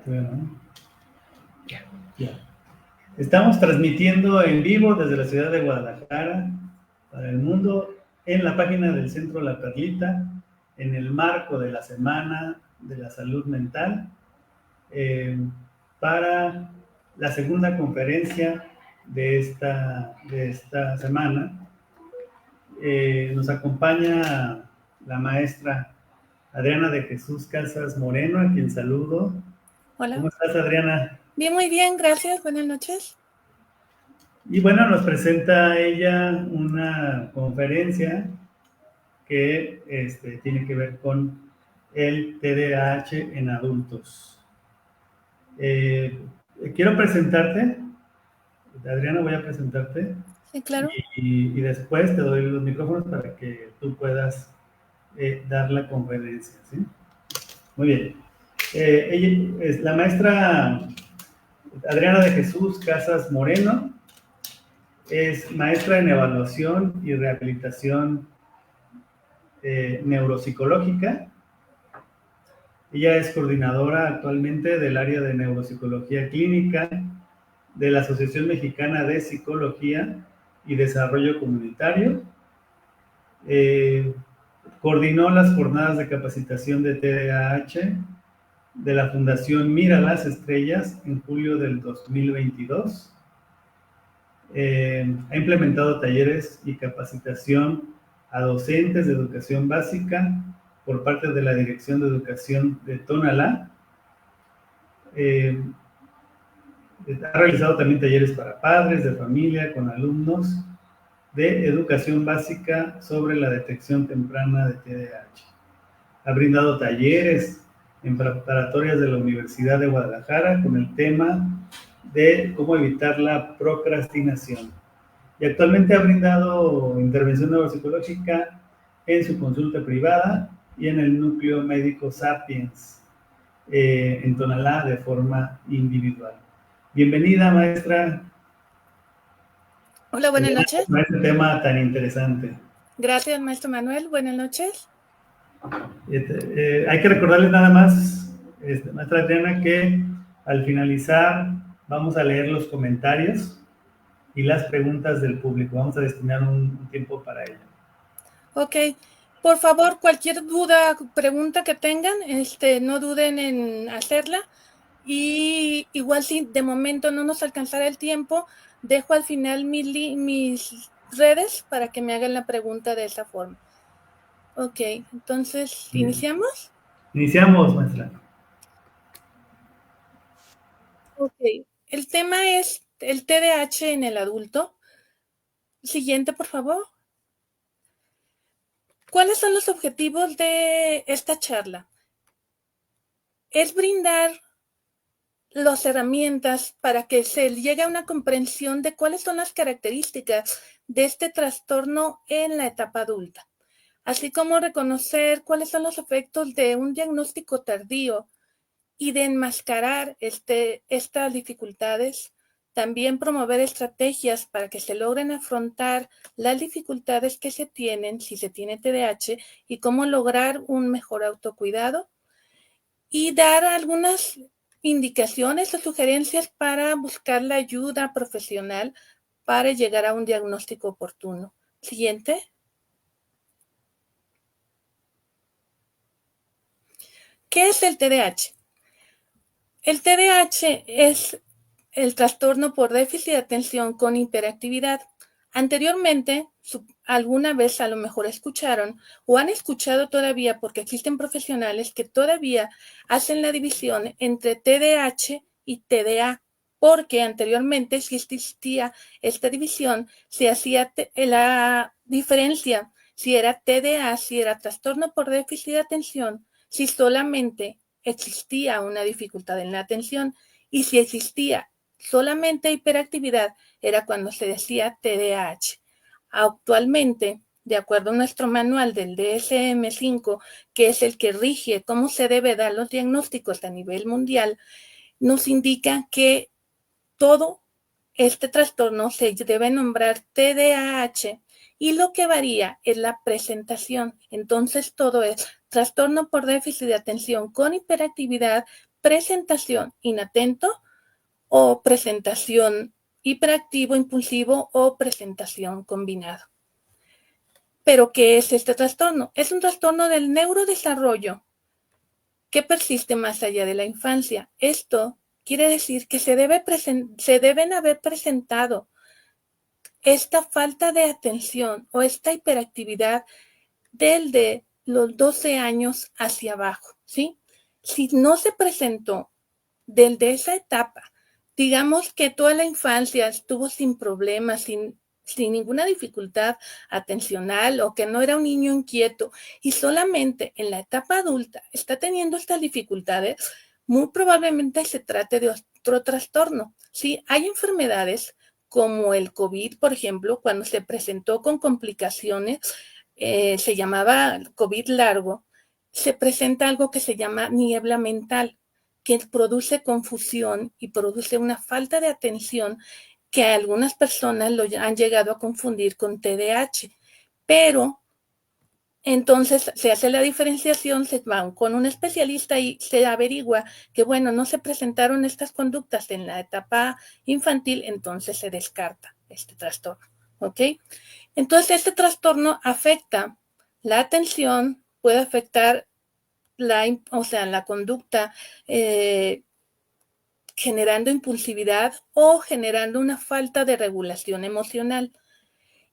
Bueno, ya. Estamos transmitiendo en vivo desde la ciudad de Guadalajara para el mundo en la página del Centro La Perlita, en el marco de la Semana de la Salud Mental, para la segunda conferencia de esta semana. Nos acompaña la maestra Adriana de Jesús Casas Moreno, a quien saludo. Hola. ¿Cómo estás, Adriana? Bien, muy bien, gracias. Buenas noches. Y bueno, nos presenta ella una conferencia que tiene que ver con el TDAH en adultos. Quiero presentarte, Adriana, voy a presentarte. Sí, claro. Y después te doy los micrófonos para que tú puedas dar la conferencia, ¿sí? Muy bien. Ella es la maestra Adriana de Jesús Casas Moreno. Es maestra en evaluación y rehabilitación neuropsicológica. Ella es coordinadora actualmente del área de neuropsicología clínica de la Asociación Mexicana de Psicología y Desarrollo Comunitario. Coordinó las jornadas de capacitación de TDAH de la Fundación Mira las Estrellas en julio del 2022. Ha implementado talleres y capacitación a docentes de educación básica por parte de la Dirección de Educación de Tonalá. Ha realizado también talleres para padres de familia con alumnos de educación básica sobre la detección temprana de TDAH. Ha brindado talleres en preparatorias de la Universidad de Guadalajara con el tema de cómo evitar la procrastinación. Y actualmente ha brindado intervención neuropsicológica en su consulta privada y en el núcleo médico Sapiens, en Tonalá, de forma individual. Bienvenida, maestra. Hola, buenas noches. Con este tema tan interesante. Gracias, maestro Manuel. Buenas noches. Hay que recordarles nada más, maestra Adriana, que al finalizar vamos a leer los comentarios y las preguntas del público. Vamos a destinar un tiempo para ello. Ok. Por favor, cualquier duda, pregunta que tengan, no duden en hacerla. Y igual si de momento no nos alcanzará el tiempo, dejo al final mis redes para que me hagan la pregunta de esa forma. Ok, entonces, Bien. ¿iniciamos? Iniciamos, maestra. Ok, el tema es el TDAH en el adulto. Siguiente, por favor. ¿Cuáles son los objetivos de esta charla? Es brindar las herramientas para que se llegue a una comprensión de cuáles son las características de este trastorno en la etapa adulta, así como reconocer cuáles son los efectos de un diagnóstico tardío y de enmascarar estas dificultades. También promover estrategias para que se logren afrontar las dificultades que se tienen si se tiene TDAH y cómo lograr un mejor autocuidado. Y dar algunas indicaciones o sugerencias para buscar la ayuda profesional para llegar a un diagnóstico oportuno. Siguiente. ¿Qué es el TDAH? El TDAH es el trastorno por déficit de atención con hiperactividad. Anteriormente, alguna vez a lo mejor escucharon o han escuchado todavía, porque existen profesionales que todavía hacen la división entre TDAH y TDA, porque anteriormente si existía esta división, se hacía la diferencia si era TDA, si era trastorno por déficit de atención, si solamente existía una dificultad en la atención y si existía solamente hiperactividad era cuando se decía TDAH. Actualmente, de acuerdo a nuestro manual del DSM-5, que es el que rige cómo se debe dar los diagnósticos a nivel mundial, nos indica que todo este trastorno se debe nombrar TDAH y lo que varía es la presentación. Entonces todo es trastorno por déficit de atención con hiperactividad, presentación inatento o presentación hiperactivo impulsivo o presentación combinado. ¿Pero qué es este trastorno? Es un trastorno del neurodesarrollo que persiste más allá de la infancia. Esto quiere decir que se deben haber presentado esta falta de atención o esta hiperactividad desde los 12 años hacia abajo, ¿sí? Si no se presentó desde esa etapa, digamos que toda la infancia estuvo sin problemas, sin ninguna dificultad atencional o que no era un niño inquieto y solamente en la etapa adulta está teniendo estas dificultades, muy probablemente se trate de otro trastorno. Sí, hay enfermedades como el COVID, por ejemplo, cuando se presentó con complicaciones, se llamaba COVID largo, se presenta algo que se llama niebla mental, que produce confusión y produce una falta de atención que algunas personas lo han llegado a confundir con TDAH. Pero entonces se hace la diferenciación, se van con un especialista y se averigua que, bueno, no se presentaron estas conductas en la etapa infantil, entonces se descarta este trastorno, ¿ok? Entonces este trastorno afecta la atención, puede afectar la conducta, generando impulsividad o generando una falta de regulación emocional.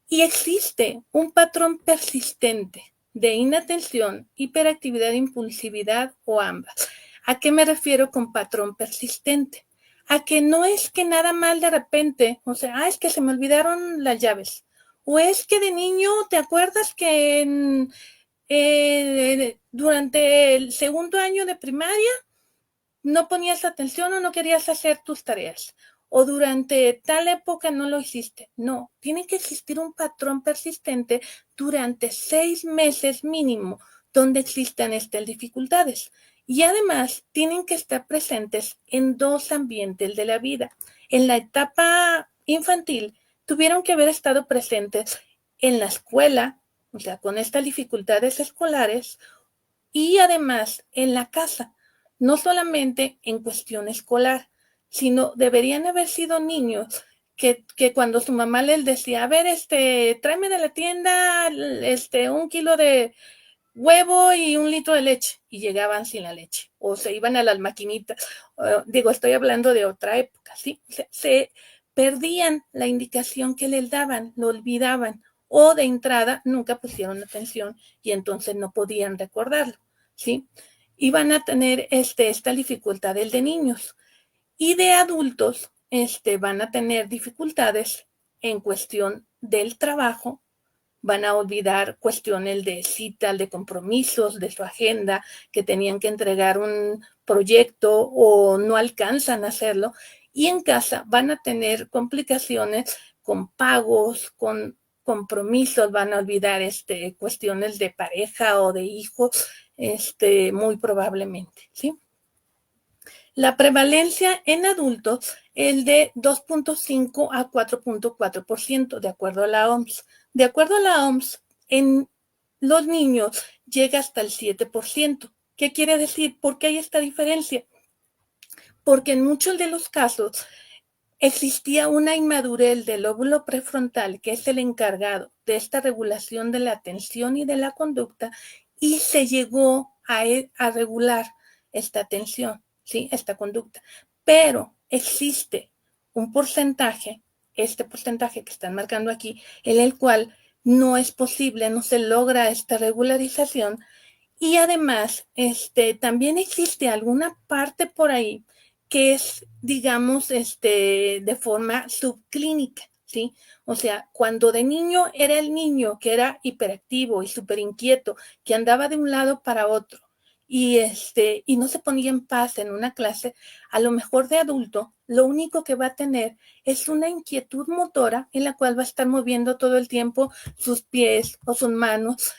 Y existe un patrón persistente de inatención, hiperactividad, impulsividad o ambas. ¿A qué me refiero con patrón persistente? A que no es que nada mal de repente, o sea, es que se me olvidaron las llaves. O es que de niño, ¿te acuerdas que durante el segundo año de primaria no ponías atención o no querías hacer tus tareas? O durante tal época no lo hiciste. No, tiene que existir un patrón persistente durante 6 meses mínimo donde existan estas dificultades. Y además tienen que estar presentes en 2 ambientes de la vida. En la etapa infantil tuvieron que haber estado presentes en la escuela, o sea, con estas dificultades escolares, y además en la casa, no solamente en cuestión escolar, sino deberían haber sido niños que cuando su mamá les decía, a ver, tráeme de la tienda 1 kilo de huevo y 1 litro de leche, y llegaban sin la leche, o se iban a las maquinitas. Estoy hablando de otra época, ¿sí? O sea, se perdían la indicación que les daban, lo olvidaban, o de entrada nunca pusieron atención y entonces no podían recordarlo, ¿sí? Iban a tener esta dificultad el de niños. Y de adultos van a tener dificultades en cuestión del trabajo, van a olvidar cuestiones de citas, de compromisos, de su agenda, que tenían que entregar un proyecto o no alcanzan a hacerlo. Y en casa van a tener complicaciones con pagos, con compromisos, van a olvidar cuestiones de pareja o de hijos, muy probablemente, ¿sí? La prevalencia en adultos es de 2.5 a 4.4%, de acuerdo a la OMS. De acuerdo a la OMS, en los niños llega hasta el 7%. ¿Qué quiere decir? ¿Por qué hay esta diferencia? Porque en muchos de los casos existía una inmadurez del lóbulo prefrontal, que es el encargado de esta regulación de la atención y de la conducta, y se llegó a regular esta atención, ¿sí? Esta conducta. Pero existe un porcentaje, este porcentaje que están marcando aquí, en el cual no es posible, no se logra esta regularización. Y además, también existe alguna parte por ahí que es, digamos, de forma subclínica, ¿sí? O sea, cuando de niño era el niño que era hiperactivo y súper inquieto, que andaba de un lado para otro y no se ponía en paz en una clase, a lo mejor de adulto, lo único que va a tener es una inquietud motora en la cual va a estar moviendo todo el tiempo sus pies o sus manos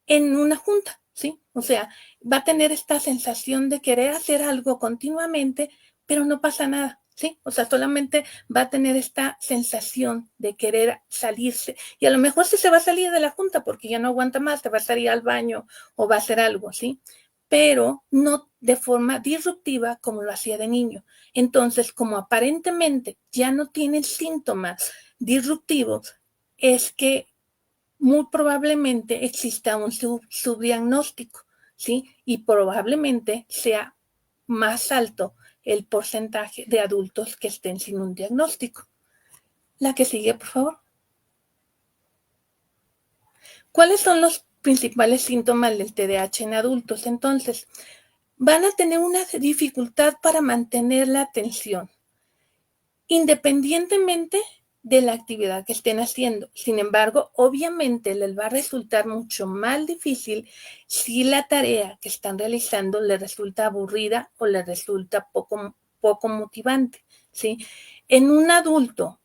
en una junta, ¿sí? O sea, va a tener esta sensación de querer hacer algo continuamente, pero no pasa nada, ¿sí? O sea, solamente va a tener esta sensación de querer salirse. Y a lo mejor sí se va a salir de la junta porque ya no aguanta más, se va a salir al baño o va a hacer algo, ¿sí? Pero no de forma disruptiva como lo hacía de niño. Entonces, como aparentemente ya no tiene síntomas disruptivos, es que muy probablemente exista un subdiagnóstico, ¿sí? Y probablemente sea más alto el porcentaje de adultos que estén sin un diagnóstico. La que sigue, por favor. ¿Cuáles son los principales síntomas del TDAH en adultos? Entonces, van a tener una dificultad para mantener la atención, independientemente de la actividad que estén haciendo. Sin embargo, obviamente les va a resultar mucho más difícil si la tarea que están realizando les resulta aburrida o les resulta poco motivante, ¿sí? En un adulto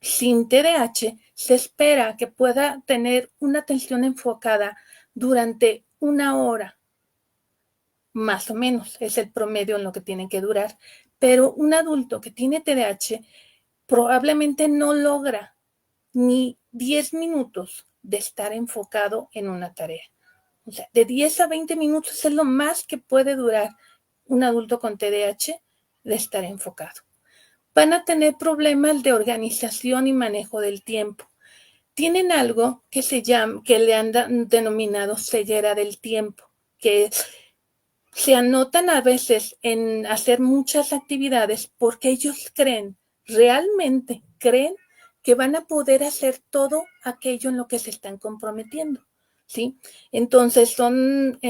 sin TDAH se espera que pueda tener una atención enfocada durante 1 hora, más o menos, es el promedio en lo que tiene que durar. Pero un adulto que tiene TDAH probablemente no logra ni 10 minutos de estar enfocado en una tarea. O sea, de 10 a 20 minutos es lo más que puede durar un adulto con TDAH de estar enfocado. Van a tener problemas de organización y manejo del tiempo. Tienen algo que que le han denominado ceguera del tiempo, que se anotan a veces en hacer muchas actividades porque ellos realmente creen que van a poder hacer todo aquello en lo que se están comprometiendo, ¿sí? Entonces son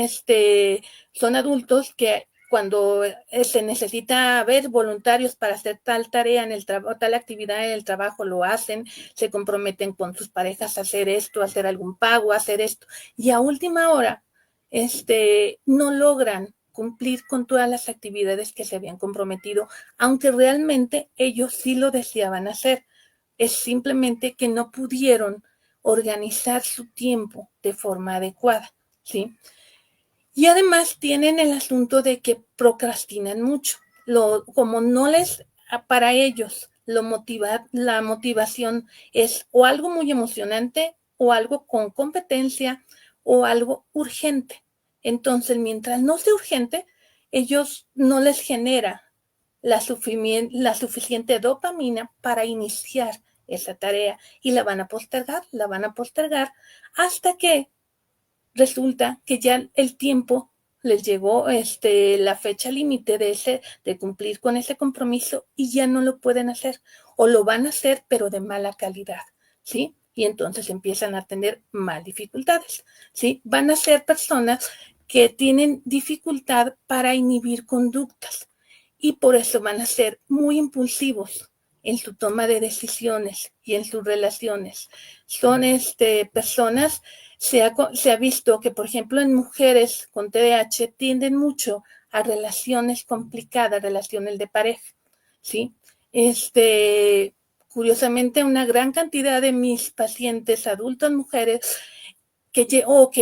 adultos que cuando se necesita ver voluntarios para hacer tal tarea en el trabajo, tal actividad en el trabajo, lo hacen, se comprometen con sus parejas a hacer esto, a hacer algún pago, a hacer esto, y a última hora no logran cumplir con todas las actividades que se habían comprometido, aunque realmente ellos sí lo deseaban hacer. Es simplemente que no pudieron organizar su tiempo de forma adecuada, ¿sí? Y además tienen el asunto de que procrastinan mucho. Como no les, para ellos, la motivación es o algo muy emocionante o algo con competencia o algo urgente. Entonces, mientras no sea urgente, ellos no les genera la suficiente dopamina para iniciar esa tarea y la van a postergar hasta que resulta que ya el tiempo les llegó la fecha límite de cumplir con ese compromiso y ya no lo pueden hacer o lo van a hacer pero de mala calidad, ¿sí? Y entonces empiezan a tener más dificultades, ¿sí? Van a ser personas que tienen dificultad para inhibir conductas y por eso van a ser muy impulsivos en su toma de decisiones y en sus relaciones. Son personas, se ha visto que, por ejemplo, en mujeres con TDAH tienden mucho a relaciones complicadas, relaciones de pareja, ¿sí? Curiosamente, una gran cantidad de mis pacientes adultos, mujeres, que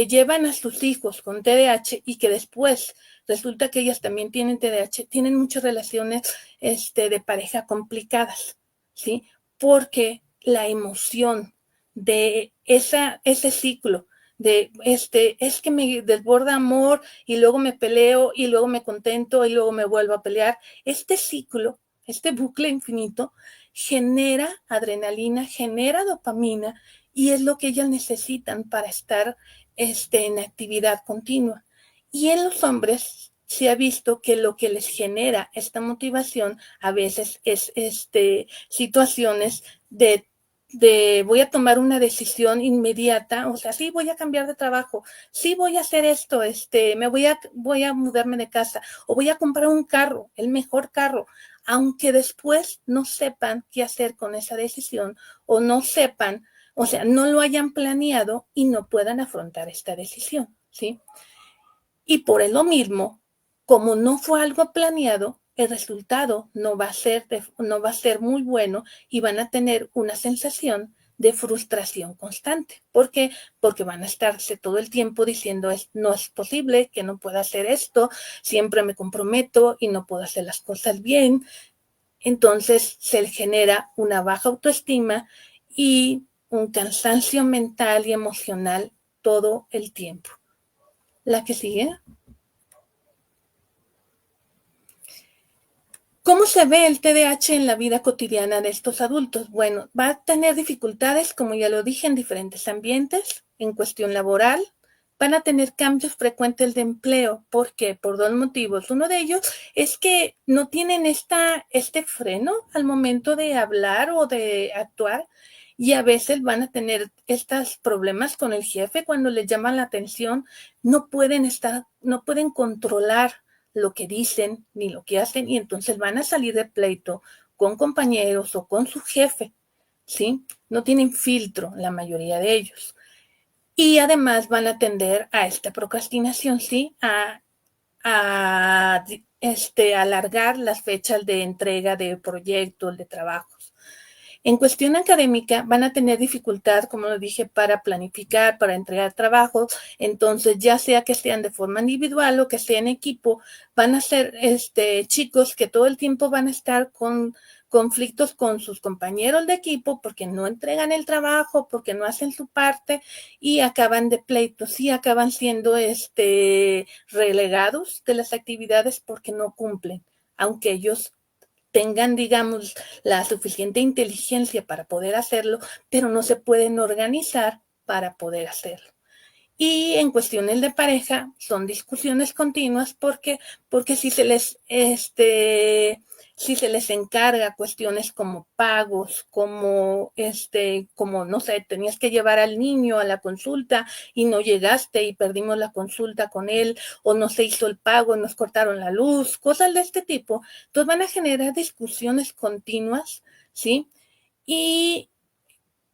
llevan a sus hijos con TDAH y que después resulta que ellas también tienen TDAH, tienen muchas relaciones de pareja complicadas, ¿sí? Porque la emoción de ese ciclo de es que me desborda amor y luego me peleo y luego me contento y luego me vuelvo a pelear. Este ciclo, este bucle infinito, genera adrenalina, genera dopamina y es lo que ellas necesitan para estar en actividad continua. Y en los hombres se ha visto que lo que les genera esta motivación a veces es situaciones de voy a tomar una decisión inmediata, o sea, sí voy a cambiar de trabajo, sí voy a hacer esto, voy a mudarme de casa o voy a comprar un carro, el mejor carro, aunque después no sepan qué hacer con esa decisión o no sepan, o sea, no lo hayan planeado y no puedan afrontar esta decisión, ¿sí? Y por lo mismo, como no fue algo planeado, el resultado no va a ser muy bueno y van a tener una sensación de frustración constante. ¿Por qué? Porque van a estarse todo el tiempo diciendo no es posible que no pueda hacer esto, siempre me comprometo y no puedo hacer las cosas bien. Entonces se genera una baja autoestima y un cansancio mental y emocional todo el tiempo. ¿La que sigue? ¿Cómo se ve el TDAH en la vida cotidiana de estos adultos? Bueno, va a tener dificultades, como ya lo dije, en diferentes ambientes, en cuestión laboral. Van a tener cambios frecuentes de empleo. ¿Por qué? Por dos motivos. Uno de ellos es que no tienen este freno al momento de hablar o de actuar, y a veces van a tener estos problemas con el jefe cuando les llaman la atención. No pueden controlar lo que dicen ni lo que hacen, y entonces van a salir de pleito con compañeros o con su jefe, ¿sí? No tienen filtro la mayoría de ellos. Y además van a tender a esta procrastinación, ¿sí? A alargar las fechas de entrega de proyectos, de trabajos. En cuestión académica, van a tener dificultad, como lo dije, para planificar, para entregar trabajos. Entonces, ya sea que sean de forma individual o que sea en equipo, van a ser chicos que todo el tiempo van a estar con conflictos con sus compañeros de equipo porque no entregan el trabajo, porque no hacen su parte, y acaban de pleitos y acaban siendo relegados de las actividades porque no cumplen, aunque ellos tengan, digamos, la suficiente inteligencia para poder hacerlo, pero no se pueden organizar para poder hacerlo. Y en cuestiones de pareja son discusiones continuas porque si se les encarga cuestiones como pagos, como no sé, tenías que llevar al niño a la consulta y no llegaste y perdimos la consulta con él, o no se hizo el pago y nos cortaron la luz, cosas de este tipo, entonces van a generar discusiones continuas, ¿sí? Y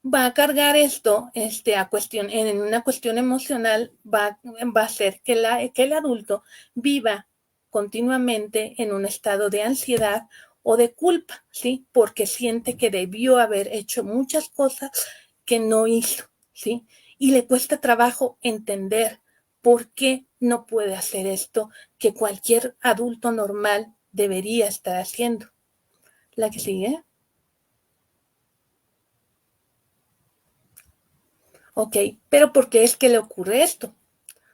va a cargar esto en una cuestión emocional, va a hacer que el adulto viva continuamente en un estado de ansiedad o de culpa, ¿sí? Porque siente que debió haber hecho muchas cosas que no hizo, ¿sí? Y le cuesta trabajo entender por qué no puede hacer esto que cualquier adulto normal debería estar haciendo. ¿La que sigue? Ok, pero ¿por qué es que le ocurre esto?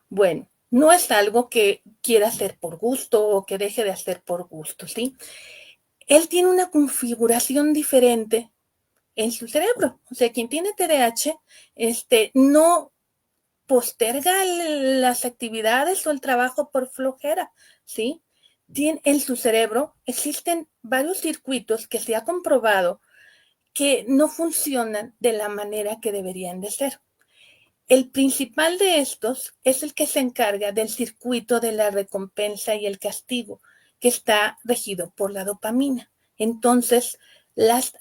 Bueno, no es algo que quiera hacer por gusto o que deje de hacer por gusto, ¿sí? Él tiene una configuración diferente en su cerebro. O sea, quien tiene TDAH, no posterga las actividades o el trabajo por flojera, ¿sí? En su cerebro existen varios circuitos que se ha comprobado que no funcionan de la manera que deberían de ser. El principal de estos es el que se encarga del circuito de la recompensa y el castigo, que está regido por la dopamina. Entonces,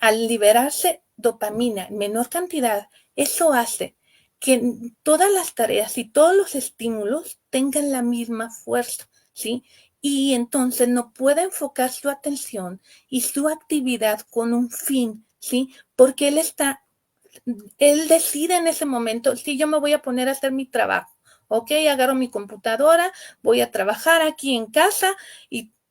al liberarse dopamina en menor cantidad, eso hace que todas las tareas y todos los estímulos tengan la misma fuerza, ¿sí? Y entonces no puede enfocar su atención y su actividad con un fin, ¿sí? Porque él decide en ese momento, sí, yo me voy a poner a hacer mi trabajo, ok, agarro mi computadora, voy a trabajar aquí en casa,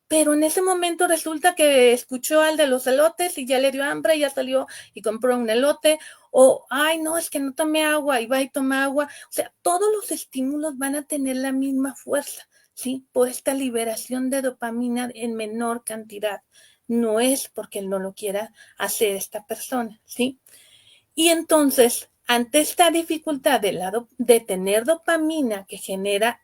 pero en ese momento resulta que escuchó al de los elotes y ya le dio hambre, ya salió y compró un elote, o, ay, no, es que no tomé agua, y va y toma agua. O sea, todos los estímulos van a tener la misma fuerza, ¿sí? Por esta liberación de dopamina en menor cantidad. No es porque él no lo quiera hacer esta persona, ¿sí? Y entonces, ante esta dificultad de tener dopamina que genera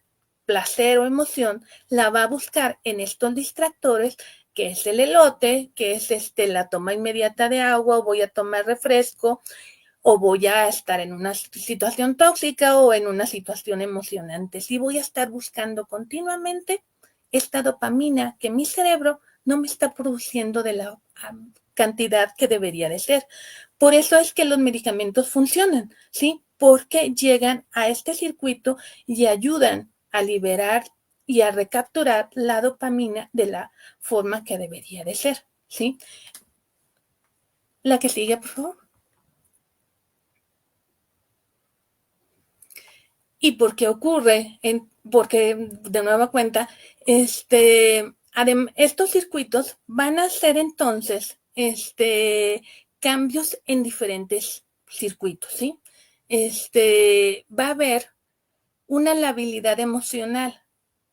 placer o emoción, la va a buscar en estos distractores, que es el elote, que es la toma inmediata de agua, o voy a tomar refresco, o voy a estar en una situación tóxica o en una situación emocionante. Sí, voy a estar buscando continuamente esta dopamina que mi cerebro no me está produciendo de la cantidad que debería de ser. Por eso es que los medicamentos funcionan, ¿sí? Porque llegan a este circuito y ayudan a liberar y a recapturar la dopamina de la forma que debería de ser, ¿sí? La que sigue, por favor. ¿Y por qué ocurre? Porque, de nueva cuenta, estos circuitos van a hacer entonces cambios en diferentes circuitos, ¿sí? Va a haber una labilidad emocional,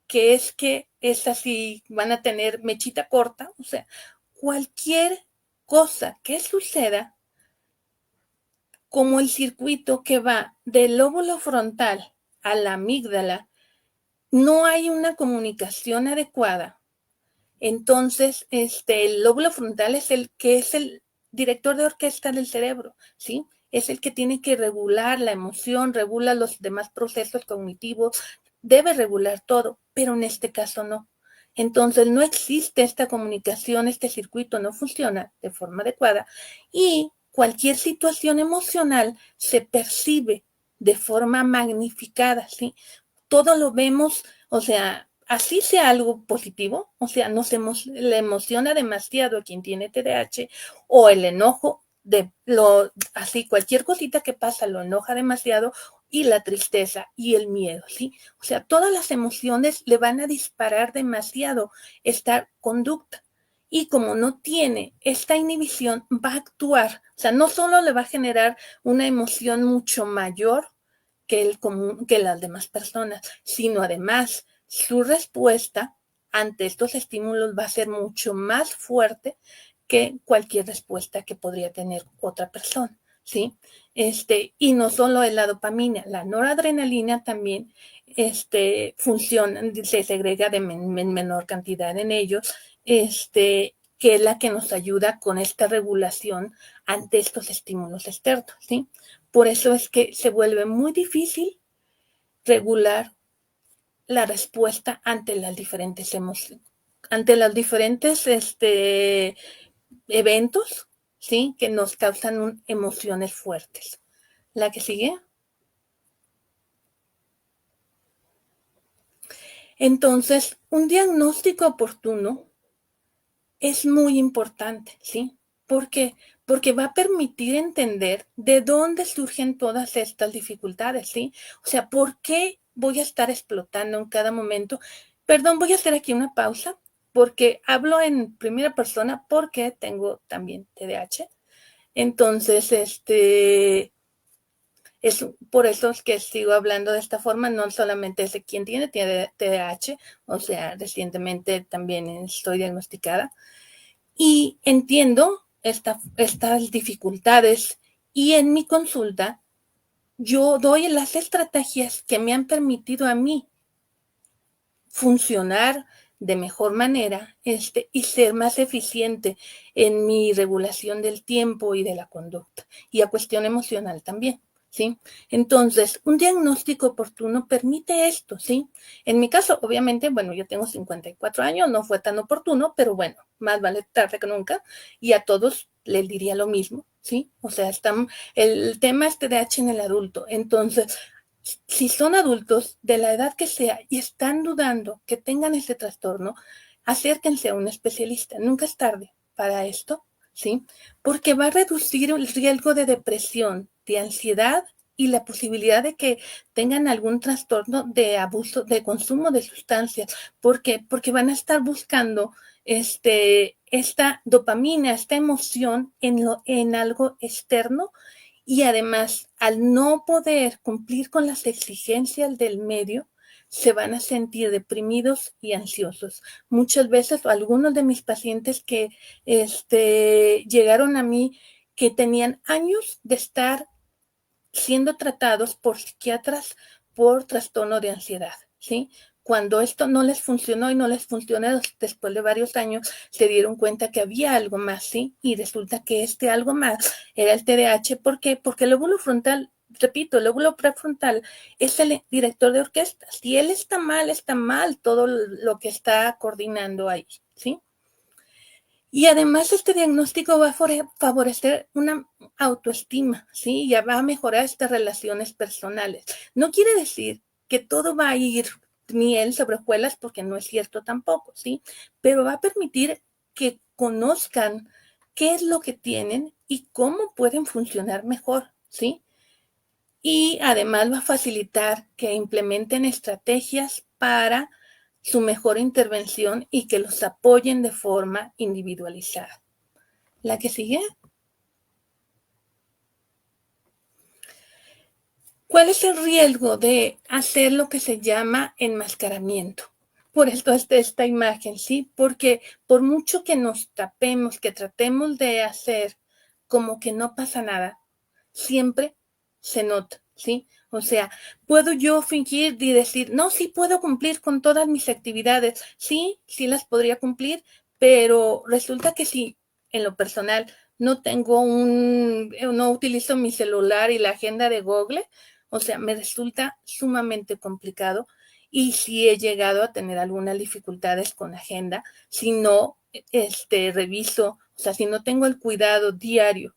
que es que es así, van a tener mechita corta, o sea, cualquier cosa que suceda, como el circuito que va del lóbulo frontal a la amígdala, no hay una comunicación adecuada. Entonces, el lóbulo frontal es el que es el director de orquesta del cerebro, ¿sí? Es el que tiene que regular la emoción, regula los demás procesos cognitivos, debe regular todo, pero en este caso no. Entonces, no existe esta comunicación, este circuito no funciona de forma adecuada y cualquier situación emocional se percibe de forma magnificada, ¿sí? Todo lo vemos, o sea, así sea algo positivo, o sea, le emociona demasiado a quien tiene TDAH, o el enojo así cualquier cosita que pasa lo enoja demasiado, y la tristeza y el miedo, ¿sí? O sea, todas las emociones le van a disparar demasiado esta conducta. Y como no tiene esta inhibición, va a actuar, o sea, no solo le va a generar una emoción mucho mayor que las demás personas, sino además su respuesta ante estos estímulos va a ser mucho más fuerte que cualquier respuesta que podría tener otra persona, ¿sí? Y no solo es la dopamina, la noradrenalina también funciona, se segrega en menor cantidad en ellos, que es la que nos ayuda con esta regulación ante estos estímulos externos, ¿sí? Por eso es que se vuelve muy difícil regular la respuesta ante las diferentes emociones, ante los diferentes eventos, ¿sí? Que nos causan emociones fuertes. ¿La que sigue? Entonces, un diagnóstico oportuno es muy importante, ¿sí? ¿Por qué? Porque va a permitir entender de dónde surgen todas estas dificultades, ¿sí? O sea, ¿por qué voy a estar explotando en cada momento? Perdón, voy a hacer aquí una pausa porque hablo en primera persona porque tengo también TDAH. Entonces, es por eso es que sigo hablando de esta forma, no solamente es de quien tiene TDAH, o sea, recientemente también estoy diagnosticada. Y entiendo estas dificultades y en mi consulta yo doy las estrategias que me han permitido a mí funcionar de mejor manera y ser más eficiente en mi regulación del tiempo y de la conducta y a cuestión emocional también. ¿Sí? Entonces, un diagnóstico oportuno permite esto, ¿sí? En mi caso, obviamente, bueno, yo tengo 54 años, no fue tan oportuno, pero bueno, más vale tarde que nunca, y a todos les diría lo mismo, ¿sí? O sea, el tema es TDAH en el adulto, entonces, si son adultos de la edad que sea y están dudando que tengan este trastorno, acérquense a un especialista, nunca es tarde para esto, ¿sí? Porque va a reducir el riesgo de depresión, de ansiedad y la posibilidad de que tengan algún trastorno de abuso, de consumo de sustancias. ¿Por qué? Porque van a estar buscando esta dopamina, esta emoción en algo externo y además al no poder cumplir con las exigencias del medio, se van a sentir deprimidos y ansiosos. Muchas veces algunos de mis pacientes que llegaron a mí que tenían años de estar siendo tratados por psiquiatras por trastorno de ansiedad, ¿sí? Cuando esto no les funcionó y no les funcionó después de varios años, se dieron cuenta que había algo más, ¿sí? Y resulta que algo más era el TDAH. ¿Por qué? Porque el lóbulo frontal, repito, el lóbulo prefrontal es el director de orquesta. Si él está mal todo lo que está coordinando ahí, ¿sí? Y además este diagnóstico va a favorecer una autoestima, ¿sí? Ya va a mejorar estas relaciones personales. No quiere decir que todo va a ir miel sobre hojuelas, porque no es cierto tampoco, ¿sí? Pero va a permitir que conozcan qué es lo que tienen y cómo pueden funcionar mejor, ¿sí? Y además va a facilitar que implementen estrategias para su mejor intervención y que los apoyen de forma individualizada. ¿La que sigue? ¿Cuál es el riesgo de hacer lo que se llama enmascaramiento? Por esto es esta imagen, ¿sí? Porque por mucho que nos tapemos, que tratemos de hacer como que no pasa nada, siempre se nota, ¿sí? O sea, puedo yo fingir y decir, no, sí puedo cumplir con todas mis actividades, sí, sí las podría cumplir, pero resulta que si en lo personal no utilizo mi celular y la agenda de Google, o sea, me resulta sumamente complicado y sí he llegado a tener algunas dificultades con agenda si no reviso, o sea, si no tengo el cuidado diario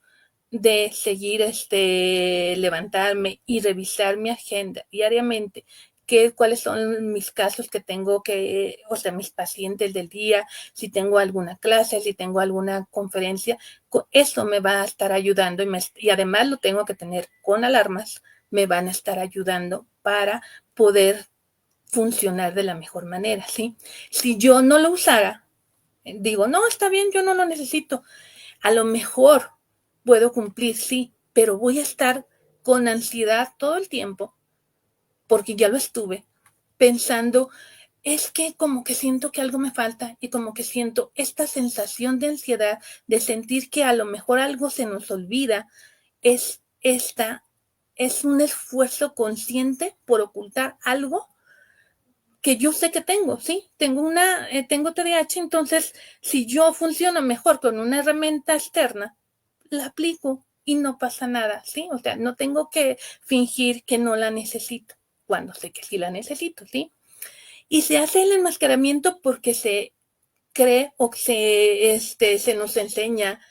de seguir levantarme y revisar mi agenda diariamente, cuáles son mis casos que tengo que, o sea, mis pacientes del día, si tengo alguna clase, si tengo alguna conferencia, eso me va a estar ayudando y además lo tengo que tener con alarmas, me van a estar ayudando para poder funcionar de la mejor manera, ¿sí? Si yo no lo usara, digo, no, está bien, yo no lo necesito. A lo mejor puedo cumplir, sí, pero voy a estar con ansiedad todo el tiempo, porque ya lo estuve, pensando, es que como que siento que algo me falta y como que siento esta sensación de ansiedad, de sentir que a lo mejor algo se nos olvida, es un esfuerzo consciente por ocultar algo que yo sé que tengo, ¿sí? Tengo TDAH, entonces si yo funciono mejor con una herramienta externa, la aplico y no pasa nada, ¿sí? O sea, no tengo que fingir que no la necesito, cuando sé que sí la necesito, ¿sí? Y se hace el enmascaramiento porque se cree o se nos enseña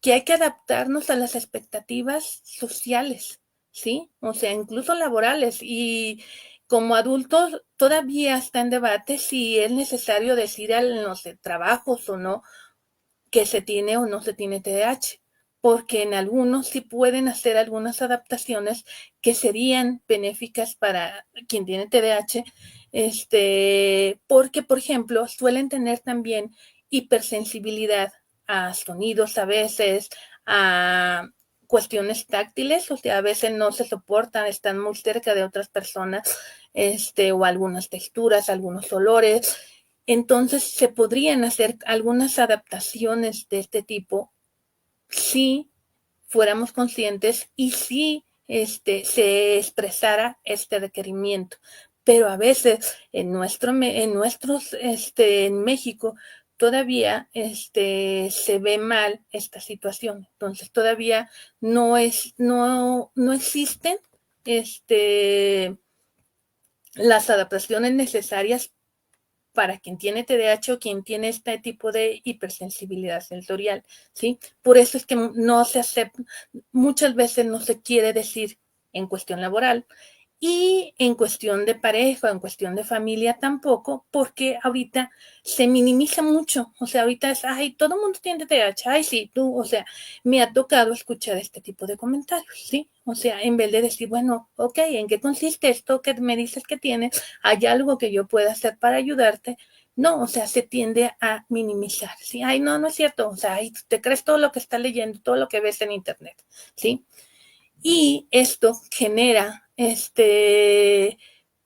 que hay que adaptarnos a las expectativas sociales, ¿sí? O sea, incluso laborales. Y como adultos todavía está en debate si es necesario decir a los trabajos o no que se tiene o no se tiene TDAH, porque en algunos sí pueden hacer algunas adaptaciones que serían benéficas para quien tiene TDAH, porque, por ejemplo, suelen tener también hipersensibilidad a sonidos a veces, a cuestiones táctiles, o sea, a veces no se soportan, están muy cerca de otras personas, o algunas texturas, algunos olores. Entonces, se podrían hacer algunas adaptaciones de este tipo si fuéramos conscientes y si se expresara este requerimiento. Pero a veces en México todavía se ve mal esta situación. Entonces todavía no existen las adaptaciones necesarias para quien tiene TDAH o quien tiene este tipo de hipersensibilidad sensorial, ¿sí? Por eso es que no se acepta, muchas veces no se quiere decir en cuestión laboral y en cuestión de pareja, en cuestión de familia tampoco, porque ahorita se minimiza mucho, o sea, ahorita es, ay, todo el mundo tiene TDAH, ay, sí, tú, o sea, me ha tocado escuchar este tipo de comentarios, ¿sí? O sea, en vez de decir, bueno, ok, ¿en qué consiste esto que me dices que tienes? ¿Hay algo que yo pueda hacer para ayudarte? No, o sea, se tiende a minimizar, ¿sí? Ay, no, no es cierto, o sea, ay, te crees todo lo que estás leyendo, todo lo que ves en internet, ¿sí? Y esto genera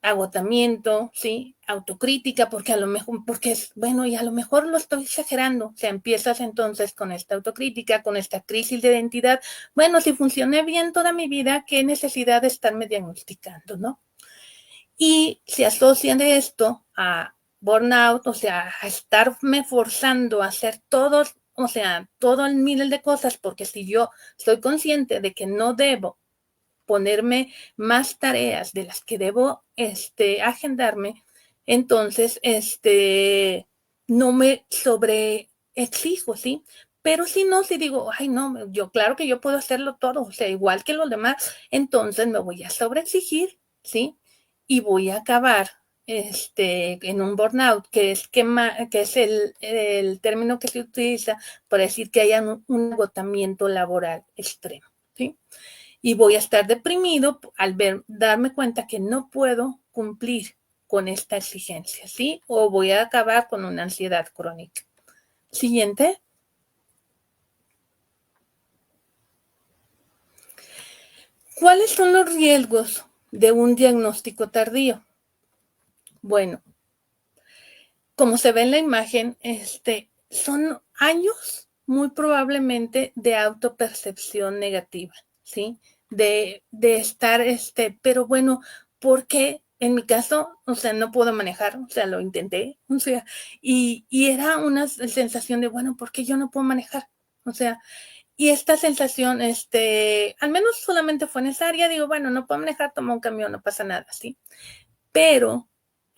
agotamiento, ¿sí? Autocrítica, porque a lo mejor, porque es, bueno, y a lo mejor lo estoy exagerando. O sea, empiezas entonces con esta autocrítica, con esta crisis de identidad. Bueno, si funcioné bien toda mi vida, ¿qué necesidad de estarme diagnosticando, no? Y se asocian de esto a burnout, o sea, a estarme forzando a hacer todos, o sea, todo el miles de cosas, porque si yo estoy consciente de que no debo ponerme más tareas de las que debo agendarme, entonces no me sobre exijo, ¿sí? Pero si no, si digo, ay, no, yo claro que yo puedo hacerlo todo, o sea, igual que los demás, entonces me voy a sobreexigir, ¿sí? Y voy a acabar en un burnout, que es el término que se utiliza para decir que haya un agotamiento laboral extremo, ¿sí? Y voy a estar deprimido al darme cuenta que no puedo cumplir con esta exigencia, ¿sí? O voy a acabar con una ansiedad crónica. Siguiente. ¿Cuáles son los riesgos de un diagnóstico tardío? Bueno, como se ve en la imagen, son años muy probablemente de autopercepción negativa, ¿sí? De estar, pero bueno, ¿por qué? En mi caso, o sea, no puedo manejar, o sea, lo intenté, o sea, y era una sensación de, bueno, ¿por qué yo no puedo manejar? O sea, y esta sensación, al menos solamente fue en esa área, digo, bueno, no puedo manejar, toma un camión, no pasa nada, ¿sí? Pero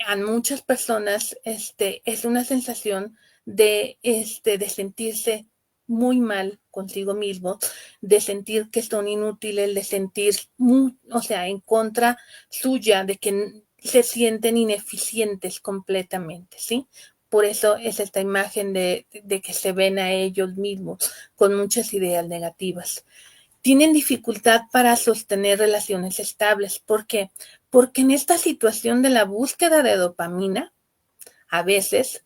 a muchas personas es una sensación de sentirse muy mal consigo mismo, de sentir que son inútiles, de sentir, o sea, en contra suya, de que se sienten ineficientes completamente, ¿sí? Por eso es esta imagen de que se ven a ellos mismos con muchas ideas negativas. Tienen dificultad para sostener relaciones estables. ¿Por qué? Porque en esta situación de la búsqueda de dopamina, a veces,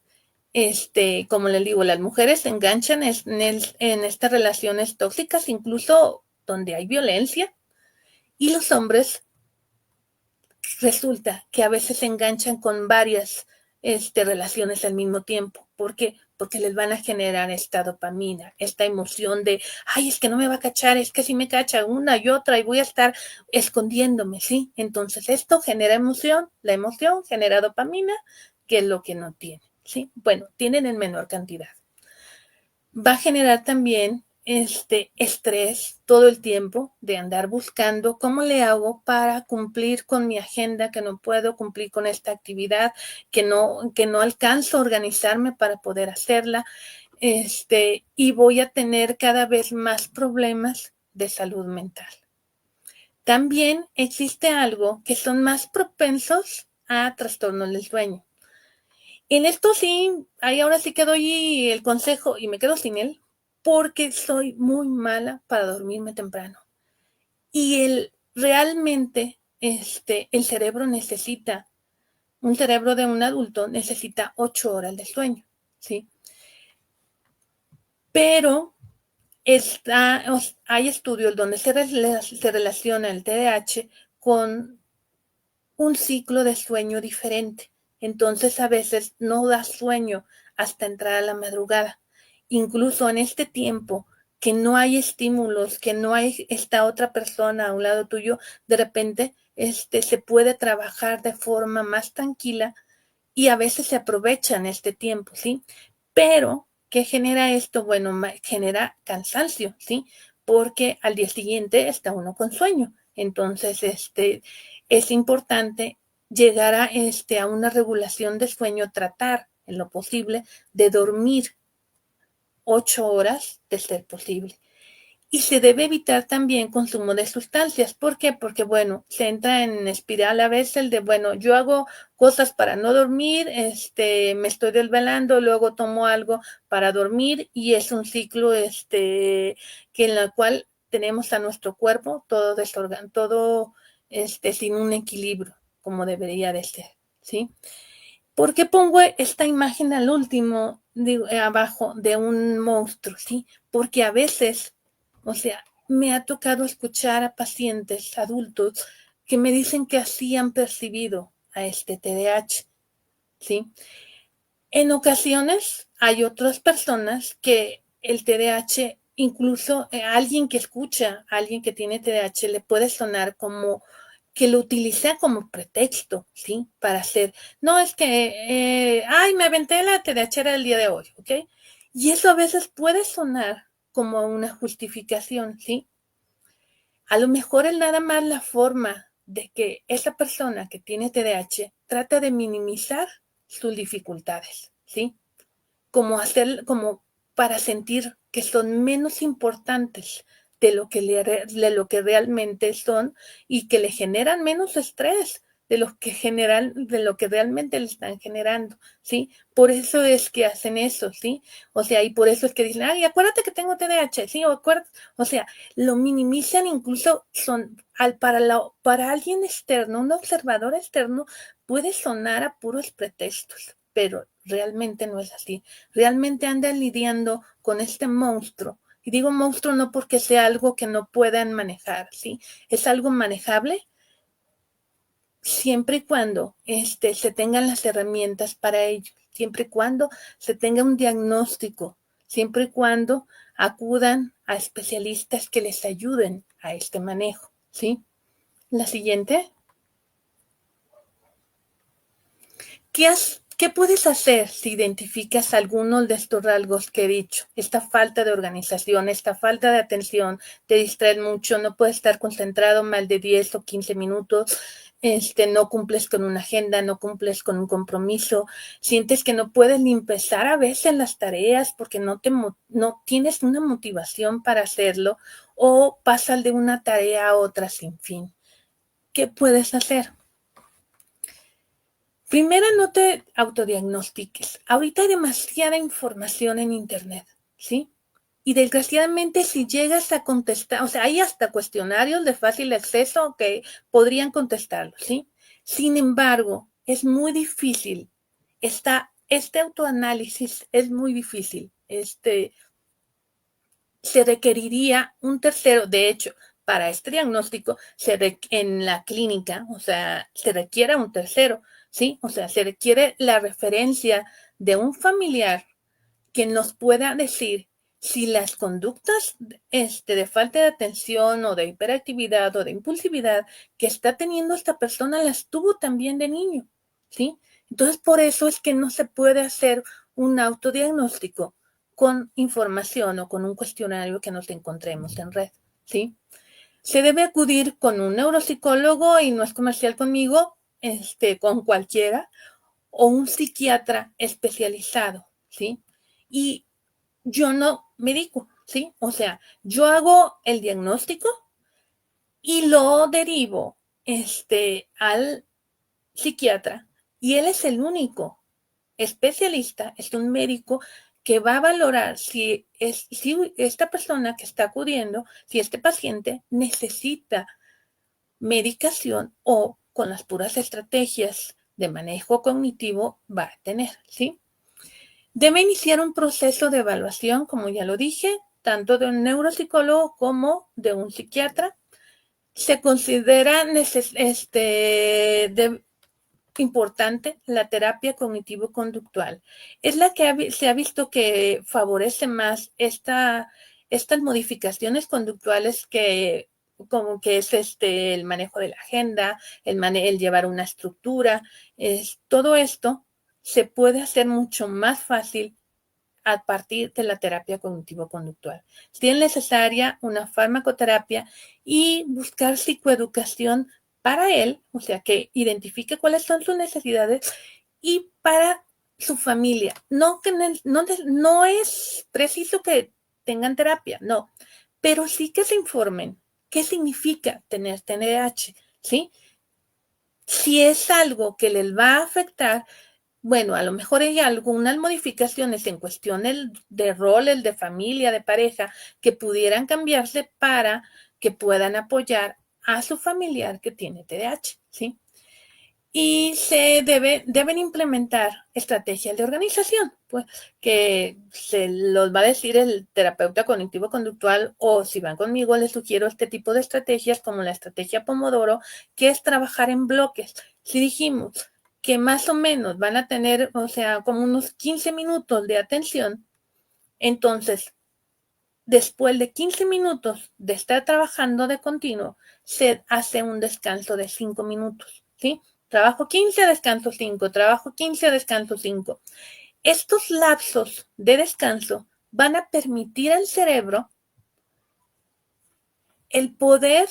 como les digo, las mujeres se enganchan en estas relaciones tóxicas, incluso donde hay violencia, y los hombres resulta que a veces se enganchan con varias relaciones al mismo tiempo. ¿Por qué? Porque les van a generar esta dopamina, esta emoción de, ay, es que no me va a cachar, es que si me cacha una y otra y voy a estar escondiéndome, ¿sí? Entonces esto genera emoción, la emoción genera dopamina, que es lo que no tiene, ¿sí? Bueno, tienen en menor cantidad. Va a generar también estrés todo el tiempo de andar buscando cómo le hago para cumplir con mi agenda, que no puedo cumplir con esta actividad, que no alcanzo a organizarme para poder hacerla, y voy a tener cada vez más problemas de salud mental. También existe algo que son más propensos a trastornos del sueño. En esto sí, ahí ahora sí que doy el consejo y me quedo sin él, porque soy muy mala para dormirme temprano. Y realmente, el cerebro necesita, un cerebro de un adulto necesita 8 horas de sueño, ¿sí? Pero hay estudios donde se relaciona el TDAH con un ciclo de sueño diferente. Entonces a veces no da sueño hasta entrar a la madrugada. Incluso en este tiempo que no hay estímulos, que no hay esta otra persona a un lado tuyo, de repente se puede trabajar de forma más tranquila y a veces se aprovechan este tiempo, ¿sí? Pero, ¿qué genera esto? Bueno, genera cansancio, ¿sí? Porque al día siguiente está uno con sueño. Entonces, es importante llegar a una regulación de sueño, tratar en lo posible de dormir 8 horas de ser posible. Y se debe evitar también consumo de sustancias. ¿Por qué? Porque, bueno, se entra en espiral a veces el de, bueno, yo hago cosas para no dormir, me estoy desvelando, luego tomo algo para dormir y es un ciclo, que en la cual tenemos a nuestro cuerpo todo todo, sin un equilibrio como debería de ser, ¿sí? ¿Por qué pongo esta imagen al último, abajo, de un monstruo, sí? Porque a veces, o sea, me ha tocado escuchar a pacientes adultos que me dicen que así han percibido a este TDAH, ¿sí? En ocasiones hay otras personas que el TDAH, incluso a alguien que escucha, a alguien que tiene TDAH, le puede sonar como que lo utiliza como pretexto, ¿sí? Para hacer, no es que, ay, me aventé la TDAH el día de hoy, ¿ok? Y eso a veces puede sonar como una justificación, ¿sí? A lo mejor es nada más la forma de que esa persona que tiene TDAH trata de minimizar sus dificultades, ¿sí? Como para sentir que son menos importantes de lo que realmente son y que le generan menos estrés, de lo que realmente le están generando, ¿sí? Por eso es que hacen eso, ¿sí? O sea, y por eso es que dicen, ay, acuérdate que tengo TDAH, ¿sí? O sea, lo minimizan, incluso para alguien externo, un observador externo, puede sonar a puros pretextos, pero realmente no es así. Realmente andan lidiando con este monstruo. Y digo monstruo no porque sea algo que no puedan manejar, ¿sí? Es algo manejable siempre y cuando se tengan las herramientas para ello, siempre y cuando se tenga un diagnóstico, siempre y cuando acudan a especialistas que les ayuden a este manejo, ¿sí? La siguiente. ¿Qué puedes hacer si identificas algunos de estos rasgos que he dicho? Esta falta de organización, esta falta de atención, te distraes mucho, no puedes estar concentrado más de 10 o 15 minutos, no cumples con una agenda, no cumples con un compromiso, sientes que no puedes ni empezar a veces las tareas porque no tienes una motivación para hacerlo, o pasas de una tarea a otra sin fin. ¿Qué puedes hacer? Primero, no te autodiagnostiques. Ahorita hay demasiada información en Internet, ¿sí? Y desgraciadamente si llegas a contestar, o sea, hay hasta cuestionarios de fácil acceso que podrían contestarlo, ¿sí? Sin embargo, es muy difícil. Este autoanálisis es muy difícil. Se requeriría un tercero, de hecho, para este diagnóstico, en la clínica, o sea, se requiere un tercero, ¿sí? O sea, se requiere la referencia de un familiar que nos pueda decir si las conductas de falta de atención o de hiperactividad o de impulsividad que está teniendo esta persona las tuvo también de niño, ¿sí? Entonces, por eso es que no se puede hacer un autodiagnóstico con información o con un cuestionario que nos encontremos en red, ¿sí? Se debe acudir con un neuropsicólogo, y no es comercial conmigo, con cualquiera, o un psiquiatra especializado, ¿sí? Y yo no medico, ¿sí? O sea, yo hago el diagnóstico y lo derivo, al psiquiatra, y él es el único especialista, es un médico que va a valorar si esta persona que está acudiendo, si este paciente necesita medicación o con las puras estrategias de manejo cognitivo va a tener, ¿sí? Debe iniciar un proceso de evaluación, como ya lo dije, tanto de un neuropsicólogo como de un psiquiatra. Se considera importante la terapia cognitivo-conductual. Es la que se ha visto que favorece más estas modificaciones conductuales como que es el manejo de la agenda, el llevar una estructura. Todo esto se puede hacer mucho más fácil a partir de la terapia cognitivo-conductual. Si es necesaria una farmacoterapia y buscar psicoeducación para él, o sea, que identifique cuáles son sus necesidades, y para su familia. No es preciso que tengan terapia, no, pero sí que se informen qué significa tener TDAH, ¿sí? Si es algo que les va a afectar, bueno, a lo mejor hay algunas modificaciones en cuestión de roles, de familia, de pareja, que pudieran cambiarse para que puedan apoyar a su familiar que tiene TDAH, ¿sí? Y deben implementar estrategias de organización, pues, que se los va a decir el terapeuta cognitivo-conductual, o si van conmigo les sugiero este tipo de estrategias como la estrategia Pomodoro, que es trabajar en bloques. Si dijimos que más o menos van a tener, o sea, como unos 15 minutos de atención, entonces, después de 15 minutos de estar trabajando de continuo, se hace un descanso de 5 minutos, ¿sí? Trabajo 15, descanso 5, trabajo 15, descanso 5. Estos lapsos de descanso van a permitir al cerebro el poder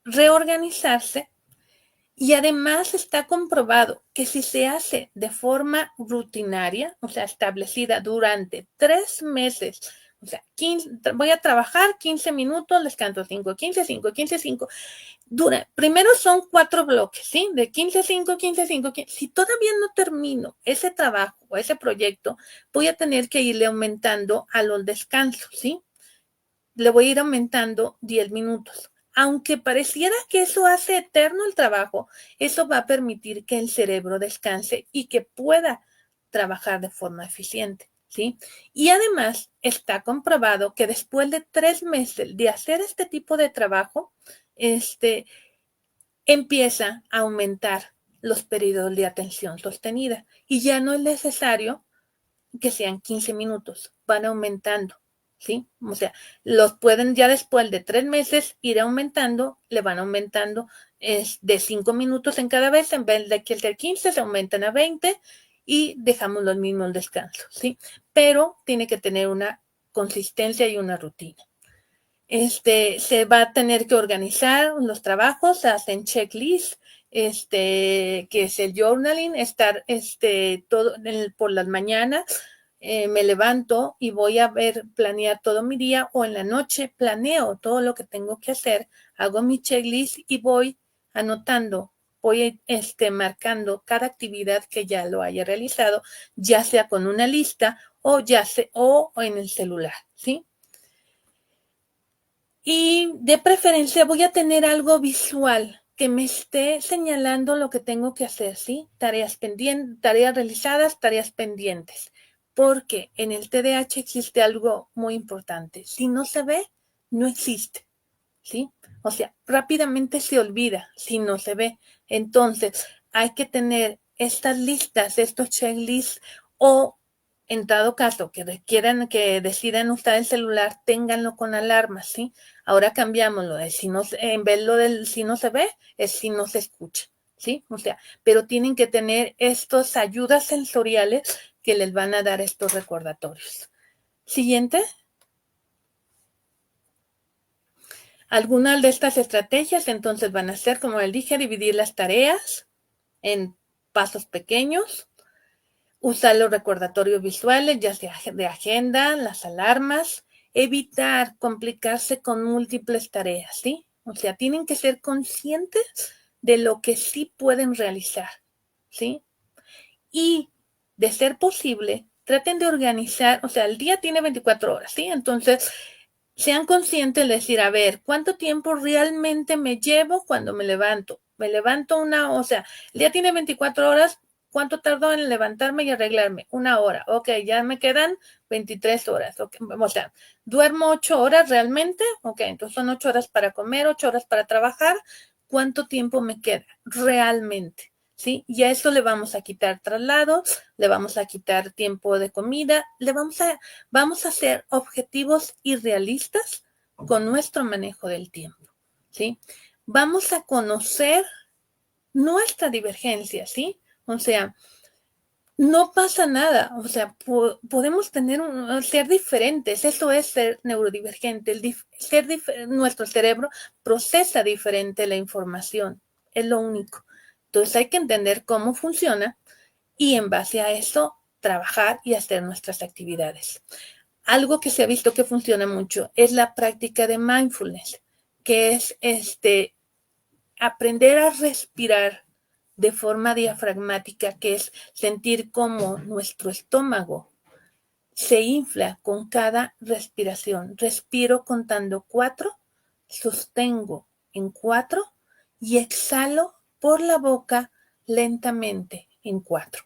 reorganizarse, y además está comprobado que si se hace de forma rutinaria, o sea, establecida durante 3 meses, O sea, voy a trabajar 15 minutos, descanso 5, 15, 5, 15, 5. Primero son 4 bloques, ¿sí? De 15, 5, 15, 5, 15. Si todavía no termino ese trabajo o ese proyecto, voy a tener que irle aumentando a los descansos, ¿sí? Le voy a ir aumentando 10 minutos. Aunque pareciera que eso hace eterno el trabajo, eso va a permitir que el cerebro descanse y que pueda trabajar de forma eficiente, ¿sí? Y además está comprobado que después de 3 meses de hacer este tipo de trabajo, empieza a aumentar los periodos de atención sostenida y ya no es necesario que sean 15 minutos, van aumentando, ¿sí? O sea, los pueden ya después de 3 meses ir aumentando, le van aumentando de 5 minutos en cada vez, en vez de que el de 15 se aumentan a 20 y dejamos los mismos descansos, ¿sí? Pero tiene que tener una consistencia y una rutina. Se va a tener que organizar los trabajos, se hacen checklist, que es el journaling, estar todo por las mañanas, me levanto y voy a planear todo mi día, o en la noche planeo todo lo que tengo que hacer, hago mi checklist y voy anotando, voy marcando cada actividad que ya lo haya realizado, ya sea con una lista o o en el celular, ¿sí? Y de preferencia voy a tener algo visual que me esté señalando lo que tengo que hacer, ¿sí? Tareas pendientes, tareas realizadas, tareas pendientes. Porque en el TDAH existe algo muy importante. Si no se ve, no existe, ¿sí? O sea, rápidamente se olvida si no se ve. Entonces, hay que tener estas listas, estos checklists, o en dado caso que requieran, que decidan usar el celular, ténganlo con alarmas, ¿sí? Ahora cambiamoslo de en vez del si no se ve, es si no se escucha, ¿sí? O sea, pero tienen que tener estas ayudas sensoriales que les van a dar estos recordatorios. Siguiente. Algunas de estas estrategias entonces van a ser, como les dije, dividir las tareas en pasos pequeños, usar los recordatorios visuales, ya sea de agenda, las alarmas, evitar complicarse con múltiples tareas, ¿sí? O sea, tienen que ser conscientes de lo que sí pueden realizar, ¿sí? Y, de ser posible, traten de organizar, o sea, el día tiene 24 horas, ¿sí? Entonces, sean conscientes de decir, a ver, ¿cuánto tiempo realmente me llevo cuando me levanto? Me levanto o sea, el día tiene 24 horas, ¿cuánto tardó en levantarme y arreglarme? 1 hora. Ok, ya me quedan 23 horas. Okay. O sea, ¿duermo 8 horas realmente? Ok, entonces son 8 horas para comer, 8 horas para trabajar. ¿Cuánto tiempo me queda realmente? ¿Sí? Y a eso le vamos a quitar traslados, le vamos a quitar tiempo de comida, vamos a hacer objetivos irrealistas con nuestro manejo del tiempo, ¿sí? Vamos a conocer nuestra divergencia, ¿sí? O sea, no pasa nada, o sea, podemos ser diferentes, eso es ser neurodivergente, nuestro cerebro procesa diferente la información, es lo único. Entonces hay que entender cómo funciona y en base a eso trabajar y hacer nuestras actividades. Algo que se ha visto que funciona mucho es la práctica de mindfulness, que es aprender a respirar de forma diafragmática, que es sentir cómo nuestro estómago se infla con cada respiración. Respiro contando 4, sostengo en 4 y exhalo por la boca lentamente en 4.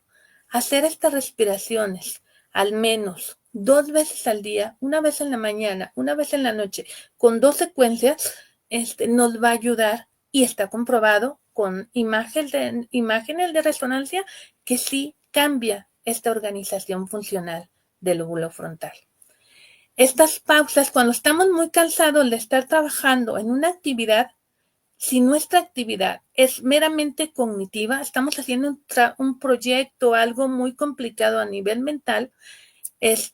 Hacer estas respiraciones al menos 2 veces al día, una vez en la mañana, una vez en la noche, con 2 secuencias, nos va a ayudar, y está comprobado con imágenes de resonancia que sí cambia esta organización funcional del lóbulo frontal. Estas pausas, cuando estamos muy cansados de estar trabajando en una actividad, si nuestra actividad es meramente cognitiva, estamos haciendo un proyecto, algo muy complicado a nivel mental,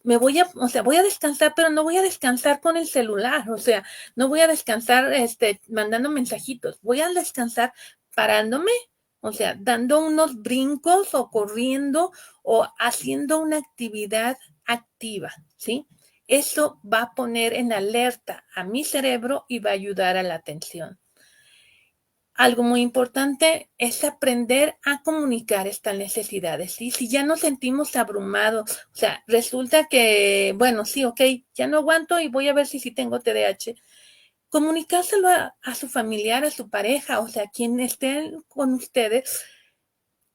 voy a descansar, pero no voy a descansar con el celular, o sea, no voy a descansar mandando mensajitos, voy a descansar parándome, o sea, dando unos brincos o corriendo o haciendo una actividad activa, ¿sí? Eso va a poner en alerta a mi cerebro y va a ayudar a la atención. Algo muy importante es aprender a comunicar estas necesidades, ¿sí? Si ya nos sentimos abrumados, o sea, resulta que, bueno, sí, ok, ya no aguanto y voy a ver si sí tengo TDAH. Comunicárselo a su familiar, a su pareja, o sea, quien esté con ustedes,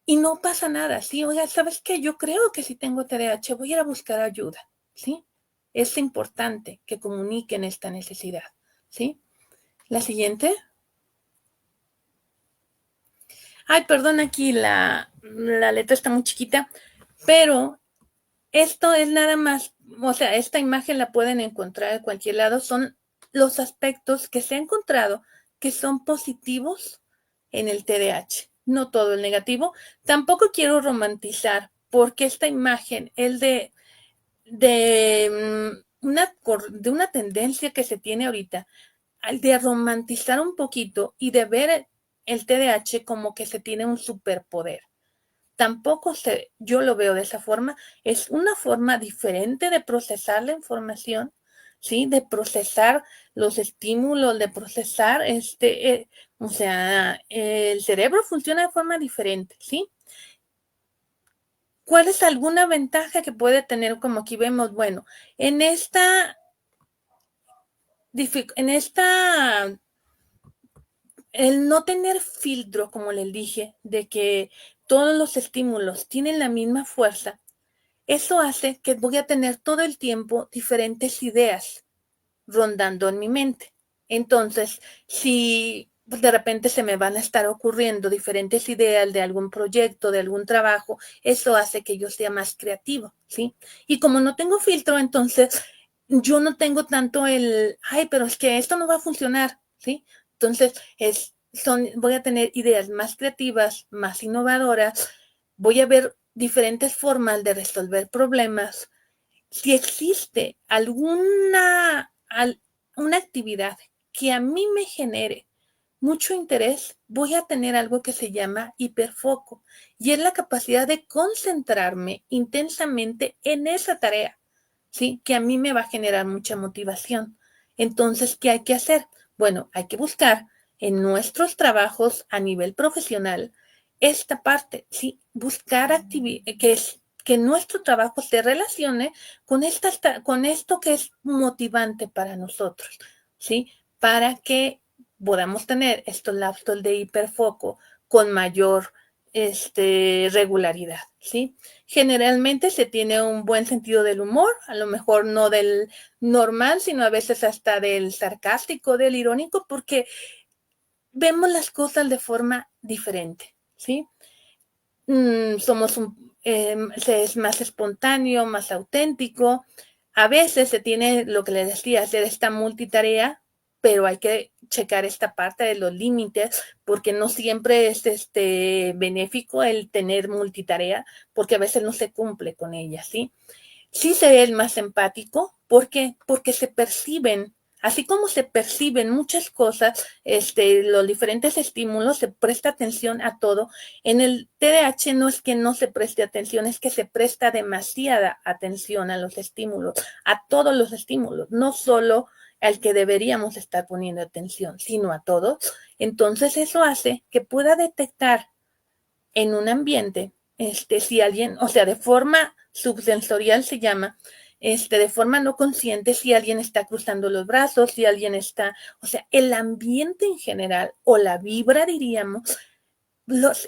y no pasa nada, ¿sí? Oiga, ¿sabes qué? Yo creo que sí tengo TDAH, voy a ir a buscar ayuda, ¿sí? Es importante que comuniquen esta necesidad, ¿sí? La siguiente. Ay, perdón, aquí la letra está muy chiquita, pero esto es nada más, o sea, esta imagen la pueden encontrar en cualquier lado, son los aspectos que se ha encontrado que son positivos en el TDAH, no todo el negativo. Tampoco quiero romantizar, porque esta imagen es de una tendencia que se tiene ahorita, al de romantizar un poquito y de ver el TDAH como que se tiene un superpoder. Tampoco yo lo veo de esa forma. Es una forma diferente de procesar la información, ¿sí? De procesar los estímulos, de procesar o sea, el cerebro funciona de forma diferente, ¿sí? ¿Cuál es alguna ventaja que puede tener? Como aquí vemos, bueno, en esta, el no tener filtro, como les dije, de que todos los estímulos tienen la misma fuerza, eso hace que voy a tener todo el tiempo diferentes ideas rondando en mi mente. Entonces, si de repente se me van a estar ocurriendo diferentes ideas de algún proyecto, de algún trabajo, eso hace que yo sea más creativo, ¿sí? Y como no tengo filtro, entonces yo no tengo tanto ay, pero es que esto no va a funcionar, ¿sí? Entonces, voy a tener ideas más creativas, más innovadoras, voy a ver diferentes formas de resolver problemas. Si existe una actividad que a mí me genere mucho interés, voy a tener algo que se llama hiperfoco y es la capacidad de concentrarme intensamente en esa tarea, ¿sí? Que a mí me va a generar mucha motivación. Entonces, ¿qué hay que hacer? Bueno, hay que buscar en nuestros trabajos a nivel profesional esta parte, ¿sí? Buscar que nuestro trabajo se relacione con esto que es motivante para nosotros, ¿sí? Para que podamos tener estos lapsos de hiperfoco con mayor regularidad, ¿sí? Generalmente se tiene un buen sentido del humor, a lo mejor no del normal, sino a veces hasta del sarcástico, del irónico, porque vemos las cosas de forma diferente, ¿sí? Se es más espontáneo, más auténtico. A veces se tiene lo que les decía, hacer esta multitarea, pero hay que checar esta parte de los límites, porque no siempre es benéfico el tener multitarea, porque a veces no se cumple con ella, ¿sí? Sí se es más empático. ¿Por qué? Porque se perciben, así como se perciben muchas cosas, los diferentes estímulos, se presta atención a todo. En el TDAH no es que no se preste atención, es que se presta demasiada atención a los estímulos, a todos los estímulos, no solo al que deberíamos estar poniendo atención, sino a todos. Entonces eso hace que pueda detectar en un ambiente, si alguien, o sea, de forma subsensorial se llama, de forma no consciente, si alguien está cruzando los brazos, si alguien está, o sea, el ambiente en general, o la vibra, diríamos,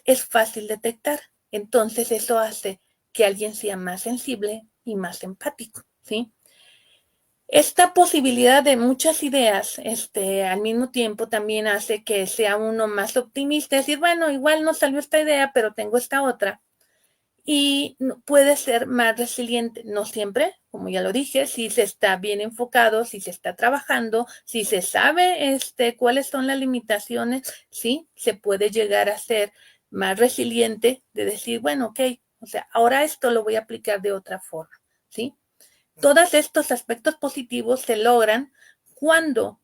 es fácil detectar. Entonces eso hace que alguien sea más sensible y más empático, ¿sí? Esta posibilidad de muchas ideas, al mismo tiempo también hace que sea uno más optimista, decir, bueno, igual no salió esta idea, pero tengo esta otra. Y puede ser más resiliente, no siempre, como ya lo dije, si se está bien enfocado, si se está trabajando, si se sabe cuáles son las limitaciones, sí, se puede llegar a ser más resiliente de decir, bueno, ok, o sea, ahora esto lo voy a aplicar de otra forma, ¿sí? Todos estos aspectos positivos se logran cuando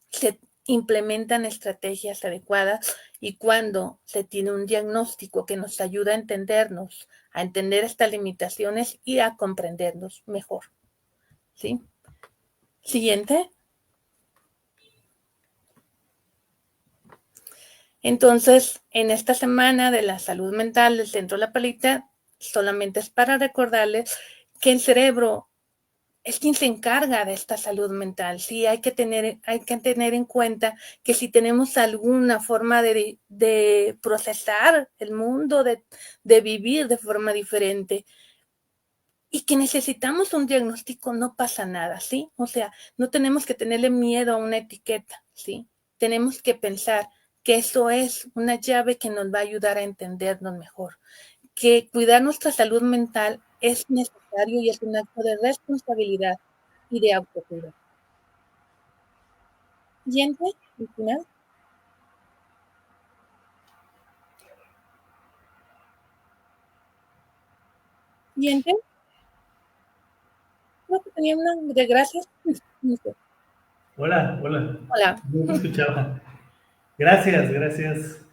se implementan estrategias adecuadas y cuando se tiene un diagnóstico que nos ayuda a entendernos, a entender estas limitaciones y a comprendernos mejor. ¿sí? Siguiente. Entonces, en esta semana de la salud mental del Centro La Palita, solamente es para recordarles que el cerebro es quien se encarga de esta salud mental. Sí, hay que tener en cuenta que si tenemos alguna forma de procesar el mundo, de vivir de forma diferente, y que necesitamos un diagnóstico, no pasa nada, ¿sí? O sea, no tenemos que tenerle miedo a una etiqueta, ¿sí? Tenemos que pensar que eso es una llave que nos va a ayudar a entendernos mejor, que cuidar nuestra salud mental es necesario y es un acto de responsabilidad y de autocuidado. Siguiente, al final. Siguiente. Creo que tenía una de gracias. Hola, hola. Hola. No te escuchaba. Gracias, gracias.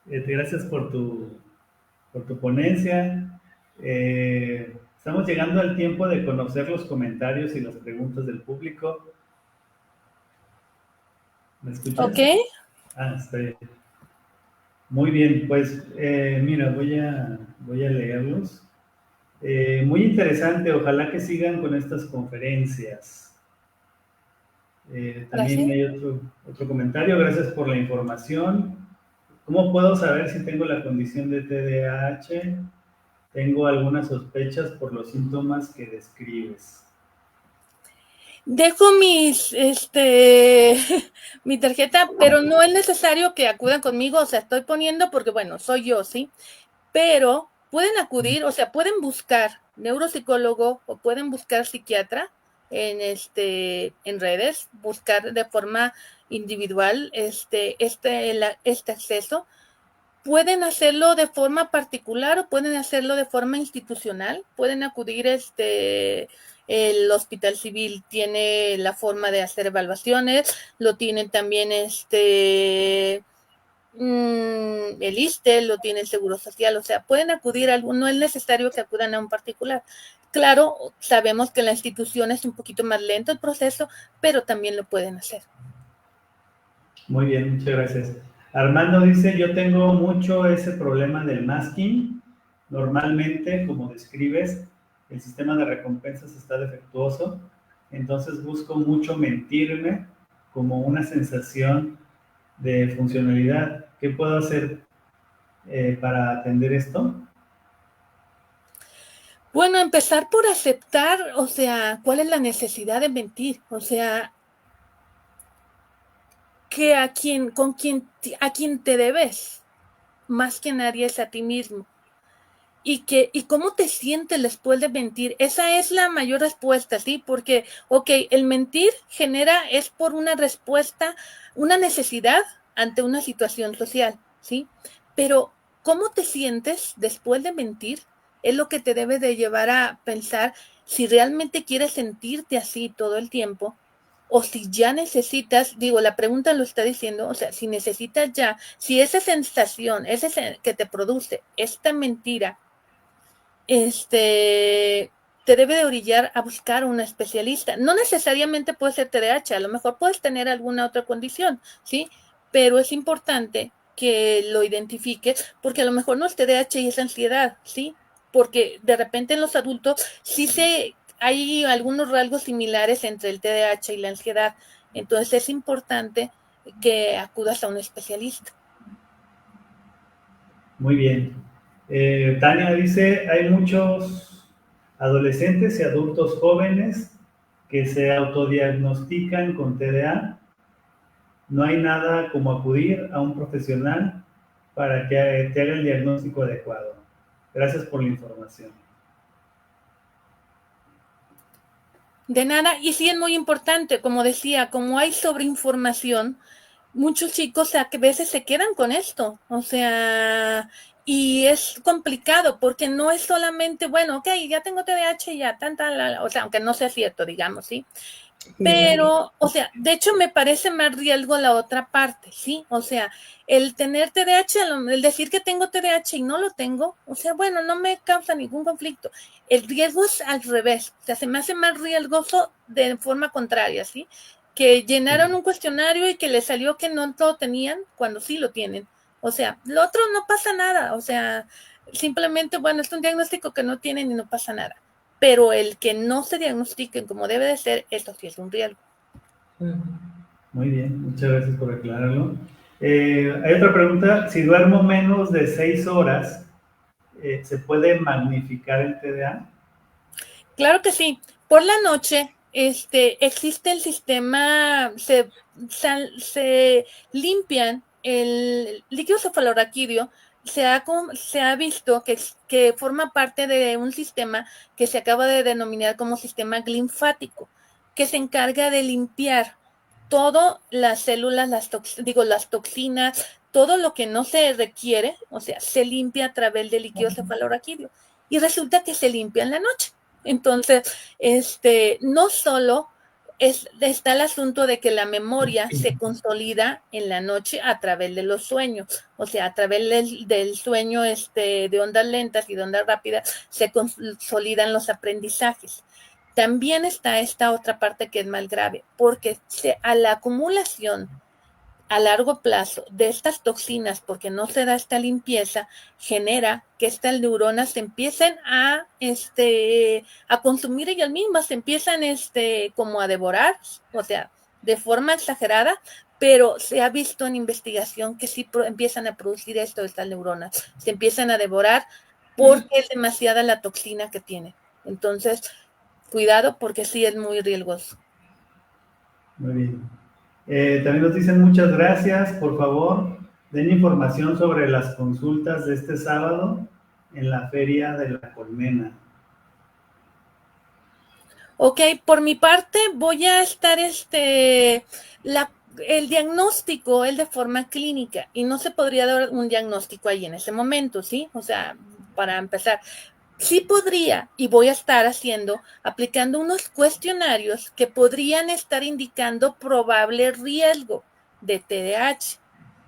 Gracias por tu ponencia. Estamos llegando al tiempo de conocer los comentarios y las preguntas del público. ¿Me escuchas? Ok. Ah, está bien. Muy bien, pues mira, voy a leerlos. Muy interesante, ojalá que sigan con estas conferencias. También Gracias. hay otro comentario, gracias por la información. ¿Cómo puedo saber si tengo la condición de TDAH? Tengo algunas sospechas por los síntomas que describes. Dejo mi tarjeta, pero no es necesario que acudan conmigo, o sea, estoy poniendo porque, bueno, soy yo, ¿sí? Pero pueden acudir, o sea, pueden buscar neuropsicólogo o pueden buscar psiquiatra en redes, buscar de forma individual este acceso. Pueden hacerlo de forma particular o pueden hacerlo de forma institucional. Pueden acudir, el Hospital Civil tiene la forma de hacer evaluaciones, lo tienen también el ISSSTE, lo tiene el Seguro Social, o sea, pueden acudir a algún, no es necesario que acudan a un particular. Claro, sabemos que la institución es un poquito más lento el proceso, pero también lo pueden hacer. Muy bien, muchas gracias. Armando dice, yo tengo mucho ese problema del masking. Normalmente, como describes, el sistema de recompensas está defectuoso, entonces busco mucho mentirme como una sensación de funcionalidad. ¿Qué puedo hacer para atender esto? Bueno, empezar por aceptar, o sea, cuál es la necesidad de mentir, o sea, que a quien te debes, más que nadie es a ti mismo. Y cómo te sientes después de mentir. Esa es la mayor respuesta, ¿sí? Porque, ok, el mentir es por una respuesta, una necesidad ante una situación social, ¿sí? Pero, ¿cómo te sientes después de mentir? Es lo que te debe de llevar a pensar si realmente quieres sentirte así todo el tiempo o si ya necesitas, digo, la pregunta lo está diciendo, o sea, si necesitas ya, si esa sensación, que te produce esta mentira, te debe de orillar a buscar un especialista. No necesariamente puede ser TDAH, a lo mejor puedes tener alguna otra condición, ¿sí? Pero es importante que lo identifiques, porque a lo mejor no es TDAH y es ansiedad, ¿sí? Porque de repente en los adultos hay algunos rasgos similares entre el TDAH y la ansiedad. Entonces es importante que acudas a un especialista. Muy bien. Tania dice, hay muchos adolescentes y adultos jóvenes que se autodiagnostican con TDA. No hay nada como acudir a un profesional para que te haga el diagnóstico adecuado. Gracias por la información. De nada, y sí es muy importante, como decía, como hay sobreinformación, muchos chicos a veces se quedan con esto, o sea, y es complicado porque no es solamente, bueno, ok, ya tengo TDAH y ya, o sea, aunque no sea cierto, digamos, ¿sí? Pero, o sea, de hecho me parece más riesgo la otra parte, ¿sí? O sea, el tener TDAH, el decir que tengo TDAH y no lo tengo, o sea, bueno, no me causa ningún conflicto. El riesgo es al revés, o sea, se me hace más riesgoso de forma contraria, ¿sí? Que llenaron un cuestionario y que les salió que no lo tenían cuando sí lo tienen. O sea, lo otro no pasa nada, o sea, simplemente, bueno, es un diagnóstico que no tienen y no pasa nada. Pero el que no se diagnostiquen como debe de ser, eso sí es un riesgo. Muy bien, muchas gracias por aclararlo. Hay otra pregunta, si duermo menos de 6 horas, ¿se puede magnificar el TDA? Claro que sí. Por la noche, existe el sistema, se limpian el líquido cefalorraquídeo, se ha visto que forma parte de un sistema que se acaba de denominar como sistema linfático, que se encarga de limpiar todas las células, las toxinas, todo lo que no se requiere, o sea, se limpia a través del líquido cefalorraquídeo. Y resulta que se limpia en la noche. Entonces, no solo está el asunto de que la memoria se consolida en la noche a través de los sueños, o sea, a través del sueño de ondas lentas y de ondas rápidas se consolidan los aprendizajes. También está esta otra parte que es más grave, porque a la acumulación a largo plazo de estas toxinas, porque no se da esta limpieza, genera que estas neuronas se empiecen a consumir ellas mismas, se empiezan como a devorar, o sea, de forma exagerada, pero se ha visto en investigación que sí empiezan a producir estas neuronas, se empiezan a devorar porque es demasiada la toxina que tiene. Entonces, cuidado porque sí es muy riesgoso. Muy bien. También nos dicen muchas gracias, por favor, den información sobre las consultas de este sábado en la Feria de la Colmena. Ok, por mi parte voy a estar el diagnóstico es de forma clínica y no se podría dar un diagnóstico ahí en ese momento, ¿sí? O sea, para empezar, sí podría y voy a estar aplicando unos cuestionarios que podrían estar indicando probable riesgo de TDAH.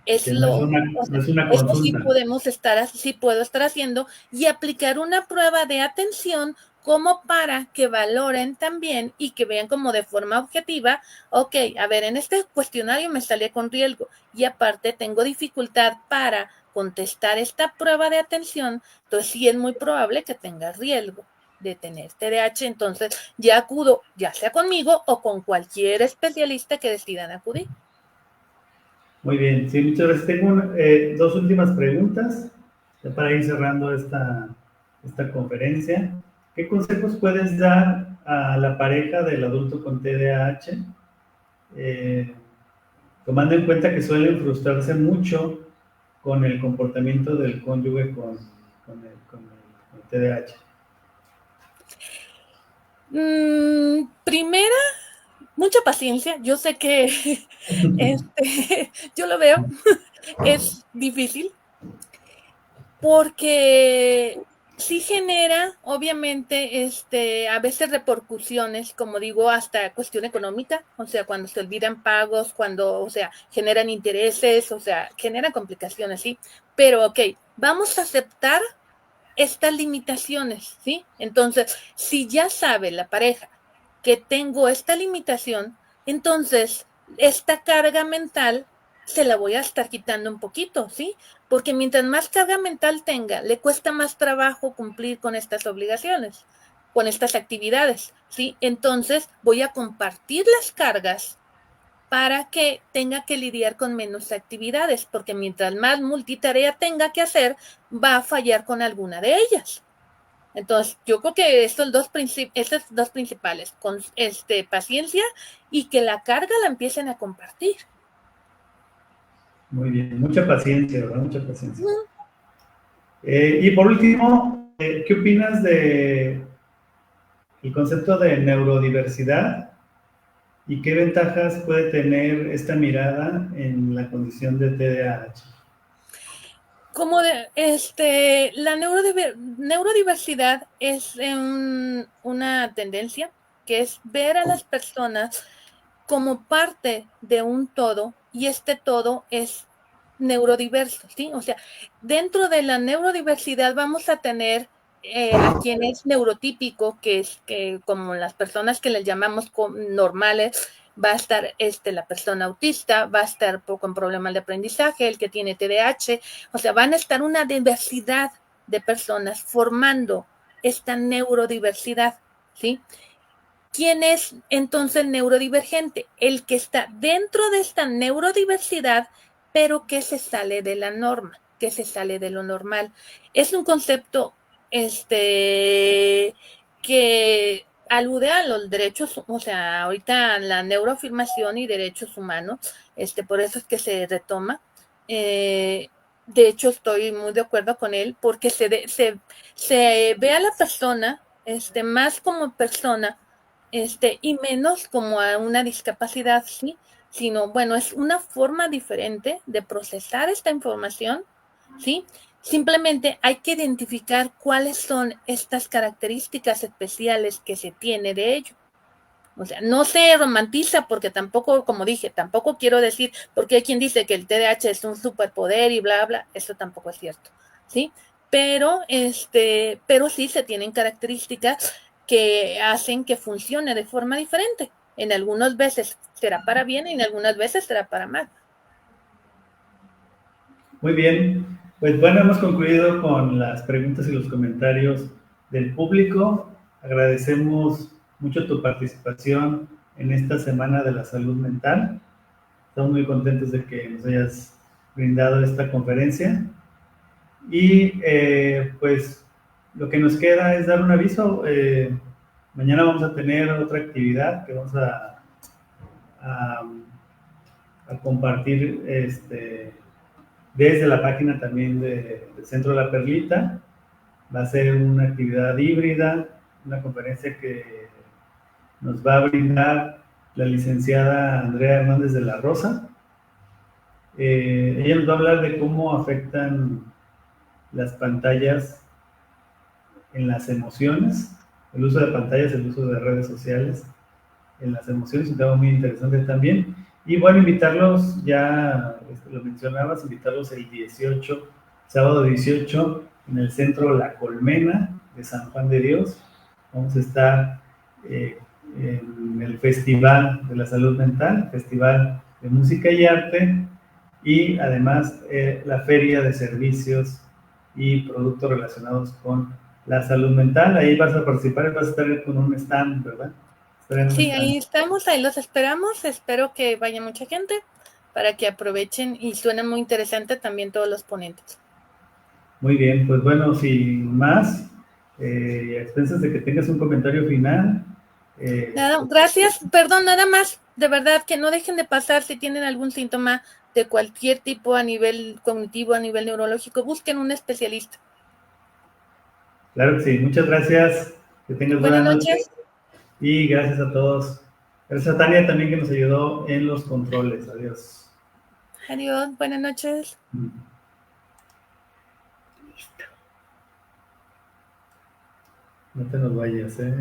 Que no es O no sea, es una esto sí consulta. sí puedo estar haciendo y aplicar una prueba de atención como para que valoren también y que vean como de forma objetiva, ok, a ver, en este cuestionario me salí con riesgo y aparte tengo dificultad para contestar esta prueba de atención, entonces sí es muy probable que tenga riesgo de tener TDAH, entonces ya acudo ya sea conmigo o con cualquier especialista que decidan acudir. Muy bien, sí, muchas gracias. Tengo dos últimas preguntas ya para ir cerrando esta conferencia. ¿Qué consejos puedes dar a la pareja del adulto con TDAH? Eh, Tomando en cuenta que suelen frustrarse mucho con el comportamiento del cónyuge con el TDAH. Primera, mucha paciencia. Yo sé que yo lo veo, es difícil porque sí genera, obviamente, a veces repercusiones, como digo, hasta cuestión económica, o sea, cuando se olvidan pagos, cuando, o sea, generan intereses, o sea, generan complicaciones, ¿sí? Pero, ok, vamos a aceptar estas limitaciones, ¿sí? Entonces, si ya sabe la pareja que tengo esta limitación, entonces esta carga mental se la voy a estar quitando un poquito, ¿sí? Porque mientras más carga mental tenga, le cuesta más trabajo cumplir con estas obligaciones, con estas actividades, ¿sí? Entonces voy a compartir las cargas para que tenga que lidiar con menos actividades, porque mientras más multitarea tenga que hacer, va a fallar con alguna de ellas. Entonces, yo creo que estos dos principales, con paciencia y que la carga la empiecen a compartir. Muy bien, mucha paciencia, ¿verdad? Mucha paciencia. Y por último, ¿qué opinas de el concepto de neurodiversidad y qué ventajas puede tener esta mirada en la condición de TDAH? Como la neurodiversidad es una tendencia. que es ver a las personas como parte de un todo, y este todo es neurodiverso, ¿sí? O sea, dentro de la neurodiversidad vamos a tener a quien es neurotípico, que es que como las personas que les llamamos normales, va a estar la persona autista, va a estar con problemas de aprendizaje, el que tiene TDAH, o sea, van a estar una diversidad de personas formando esta neurodiversidad, ¿sí? ¿Quién es entonces el neurodivergente? El que está dentro de esta neurodiversidad, pero que se sale de la norma, que se sale de lo normal. Es un concepto que alude a los derechos, o sea, ahorita la neuroafirmación y derechos humanos, por eso es que se retoma. De hecho, estoy muy de acuerdo con él, porque se ve a la persona más como persona, y menos como a una discapacidad, ¿sí? Sino, bueno, es una forma diferente de procesar esta información, ¿sí? Simplemente hay que identificar cuáles son estas características especiales que se tiene de ello. O sea, no se romantiza porque tampoco, como dije, tampoco quiero decir, porque hay quien dice que el TDAH es un superpoder y bla, bla, eso tampoco es cierto, ¿sí? Pero sí se tienen características que hacen que funcione de forma diferente. En algunas veces será para bien y en algunas veces será para mal. Muy bien, pues bueno, hemos concluido con las preguntas y los comentarios del público. Agradecemos mucho tu participación en esta Semana de la Salud Mental. Estamos muy contentos de que nos hayas brindado esta conferencia. Y pues lo que nos queda es dar un aviso. Mañana vamos a tener otra actividad que vamos a, a compartir desde la página también del Centro de la Perlita. Va a ser una actividad híbrida, una conferencia que nos va a brindar la licenciada Andrea Hernández de la Rosa. Ella nos va a hablar de cómo afectan las pantallas en las emociones, el uso de pantallas, el uso de redes sociales en las emociones, un tema muy interesante también. Y bueno, invitarlos, ya lo mencionabas, invitarlos el 18, sábado 18, en el centro La Colmena de San Juan de Dios. Vamos a estar en el Festival de la Salud Mental, Festival de Música y Arte, y además la Feria de Servicios y Productos relacionados con la salud mental. Ahí vas a participar y vas a estar con un stand, ¿verdad? Sí, ahí estamos, ahí los esperamos. Espero que vaya mucha gente para que aprovechen y suena muy interesante también todos los ponentes. Muy bien, pues bueno, sin más, a expensas de que tengas un comentario final. Nada, gracias, perdón, nada más, de verdad que no dejen de pasar si tienen algún síntoma de cualquier tipo a nivel cognitivo, a nivel neurológico, busquen un especialista. Claro que sí, muchas gracias, que tengas Buenas buena noche noches. y gracias a todos. Gracias a Tania también que nos ayudó en los controles. Adiós. Adiós, buenas noches. No te nos vayas, ¿eh?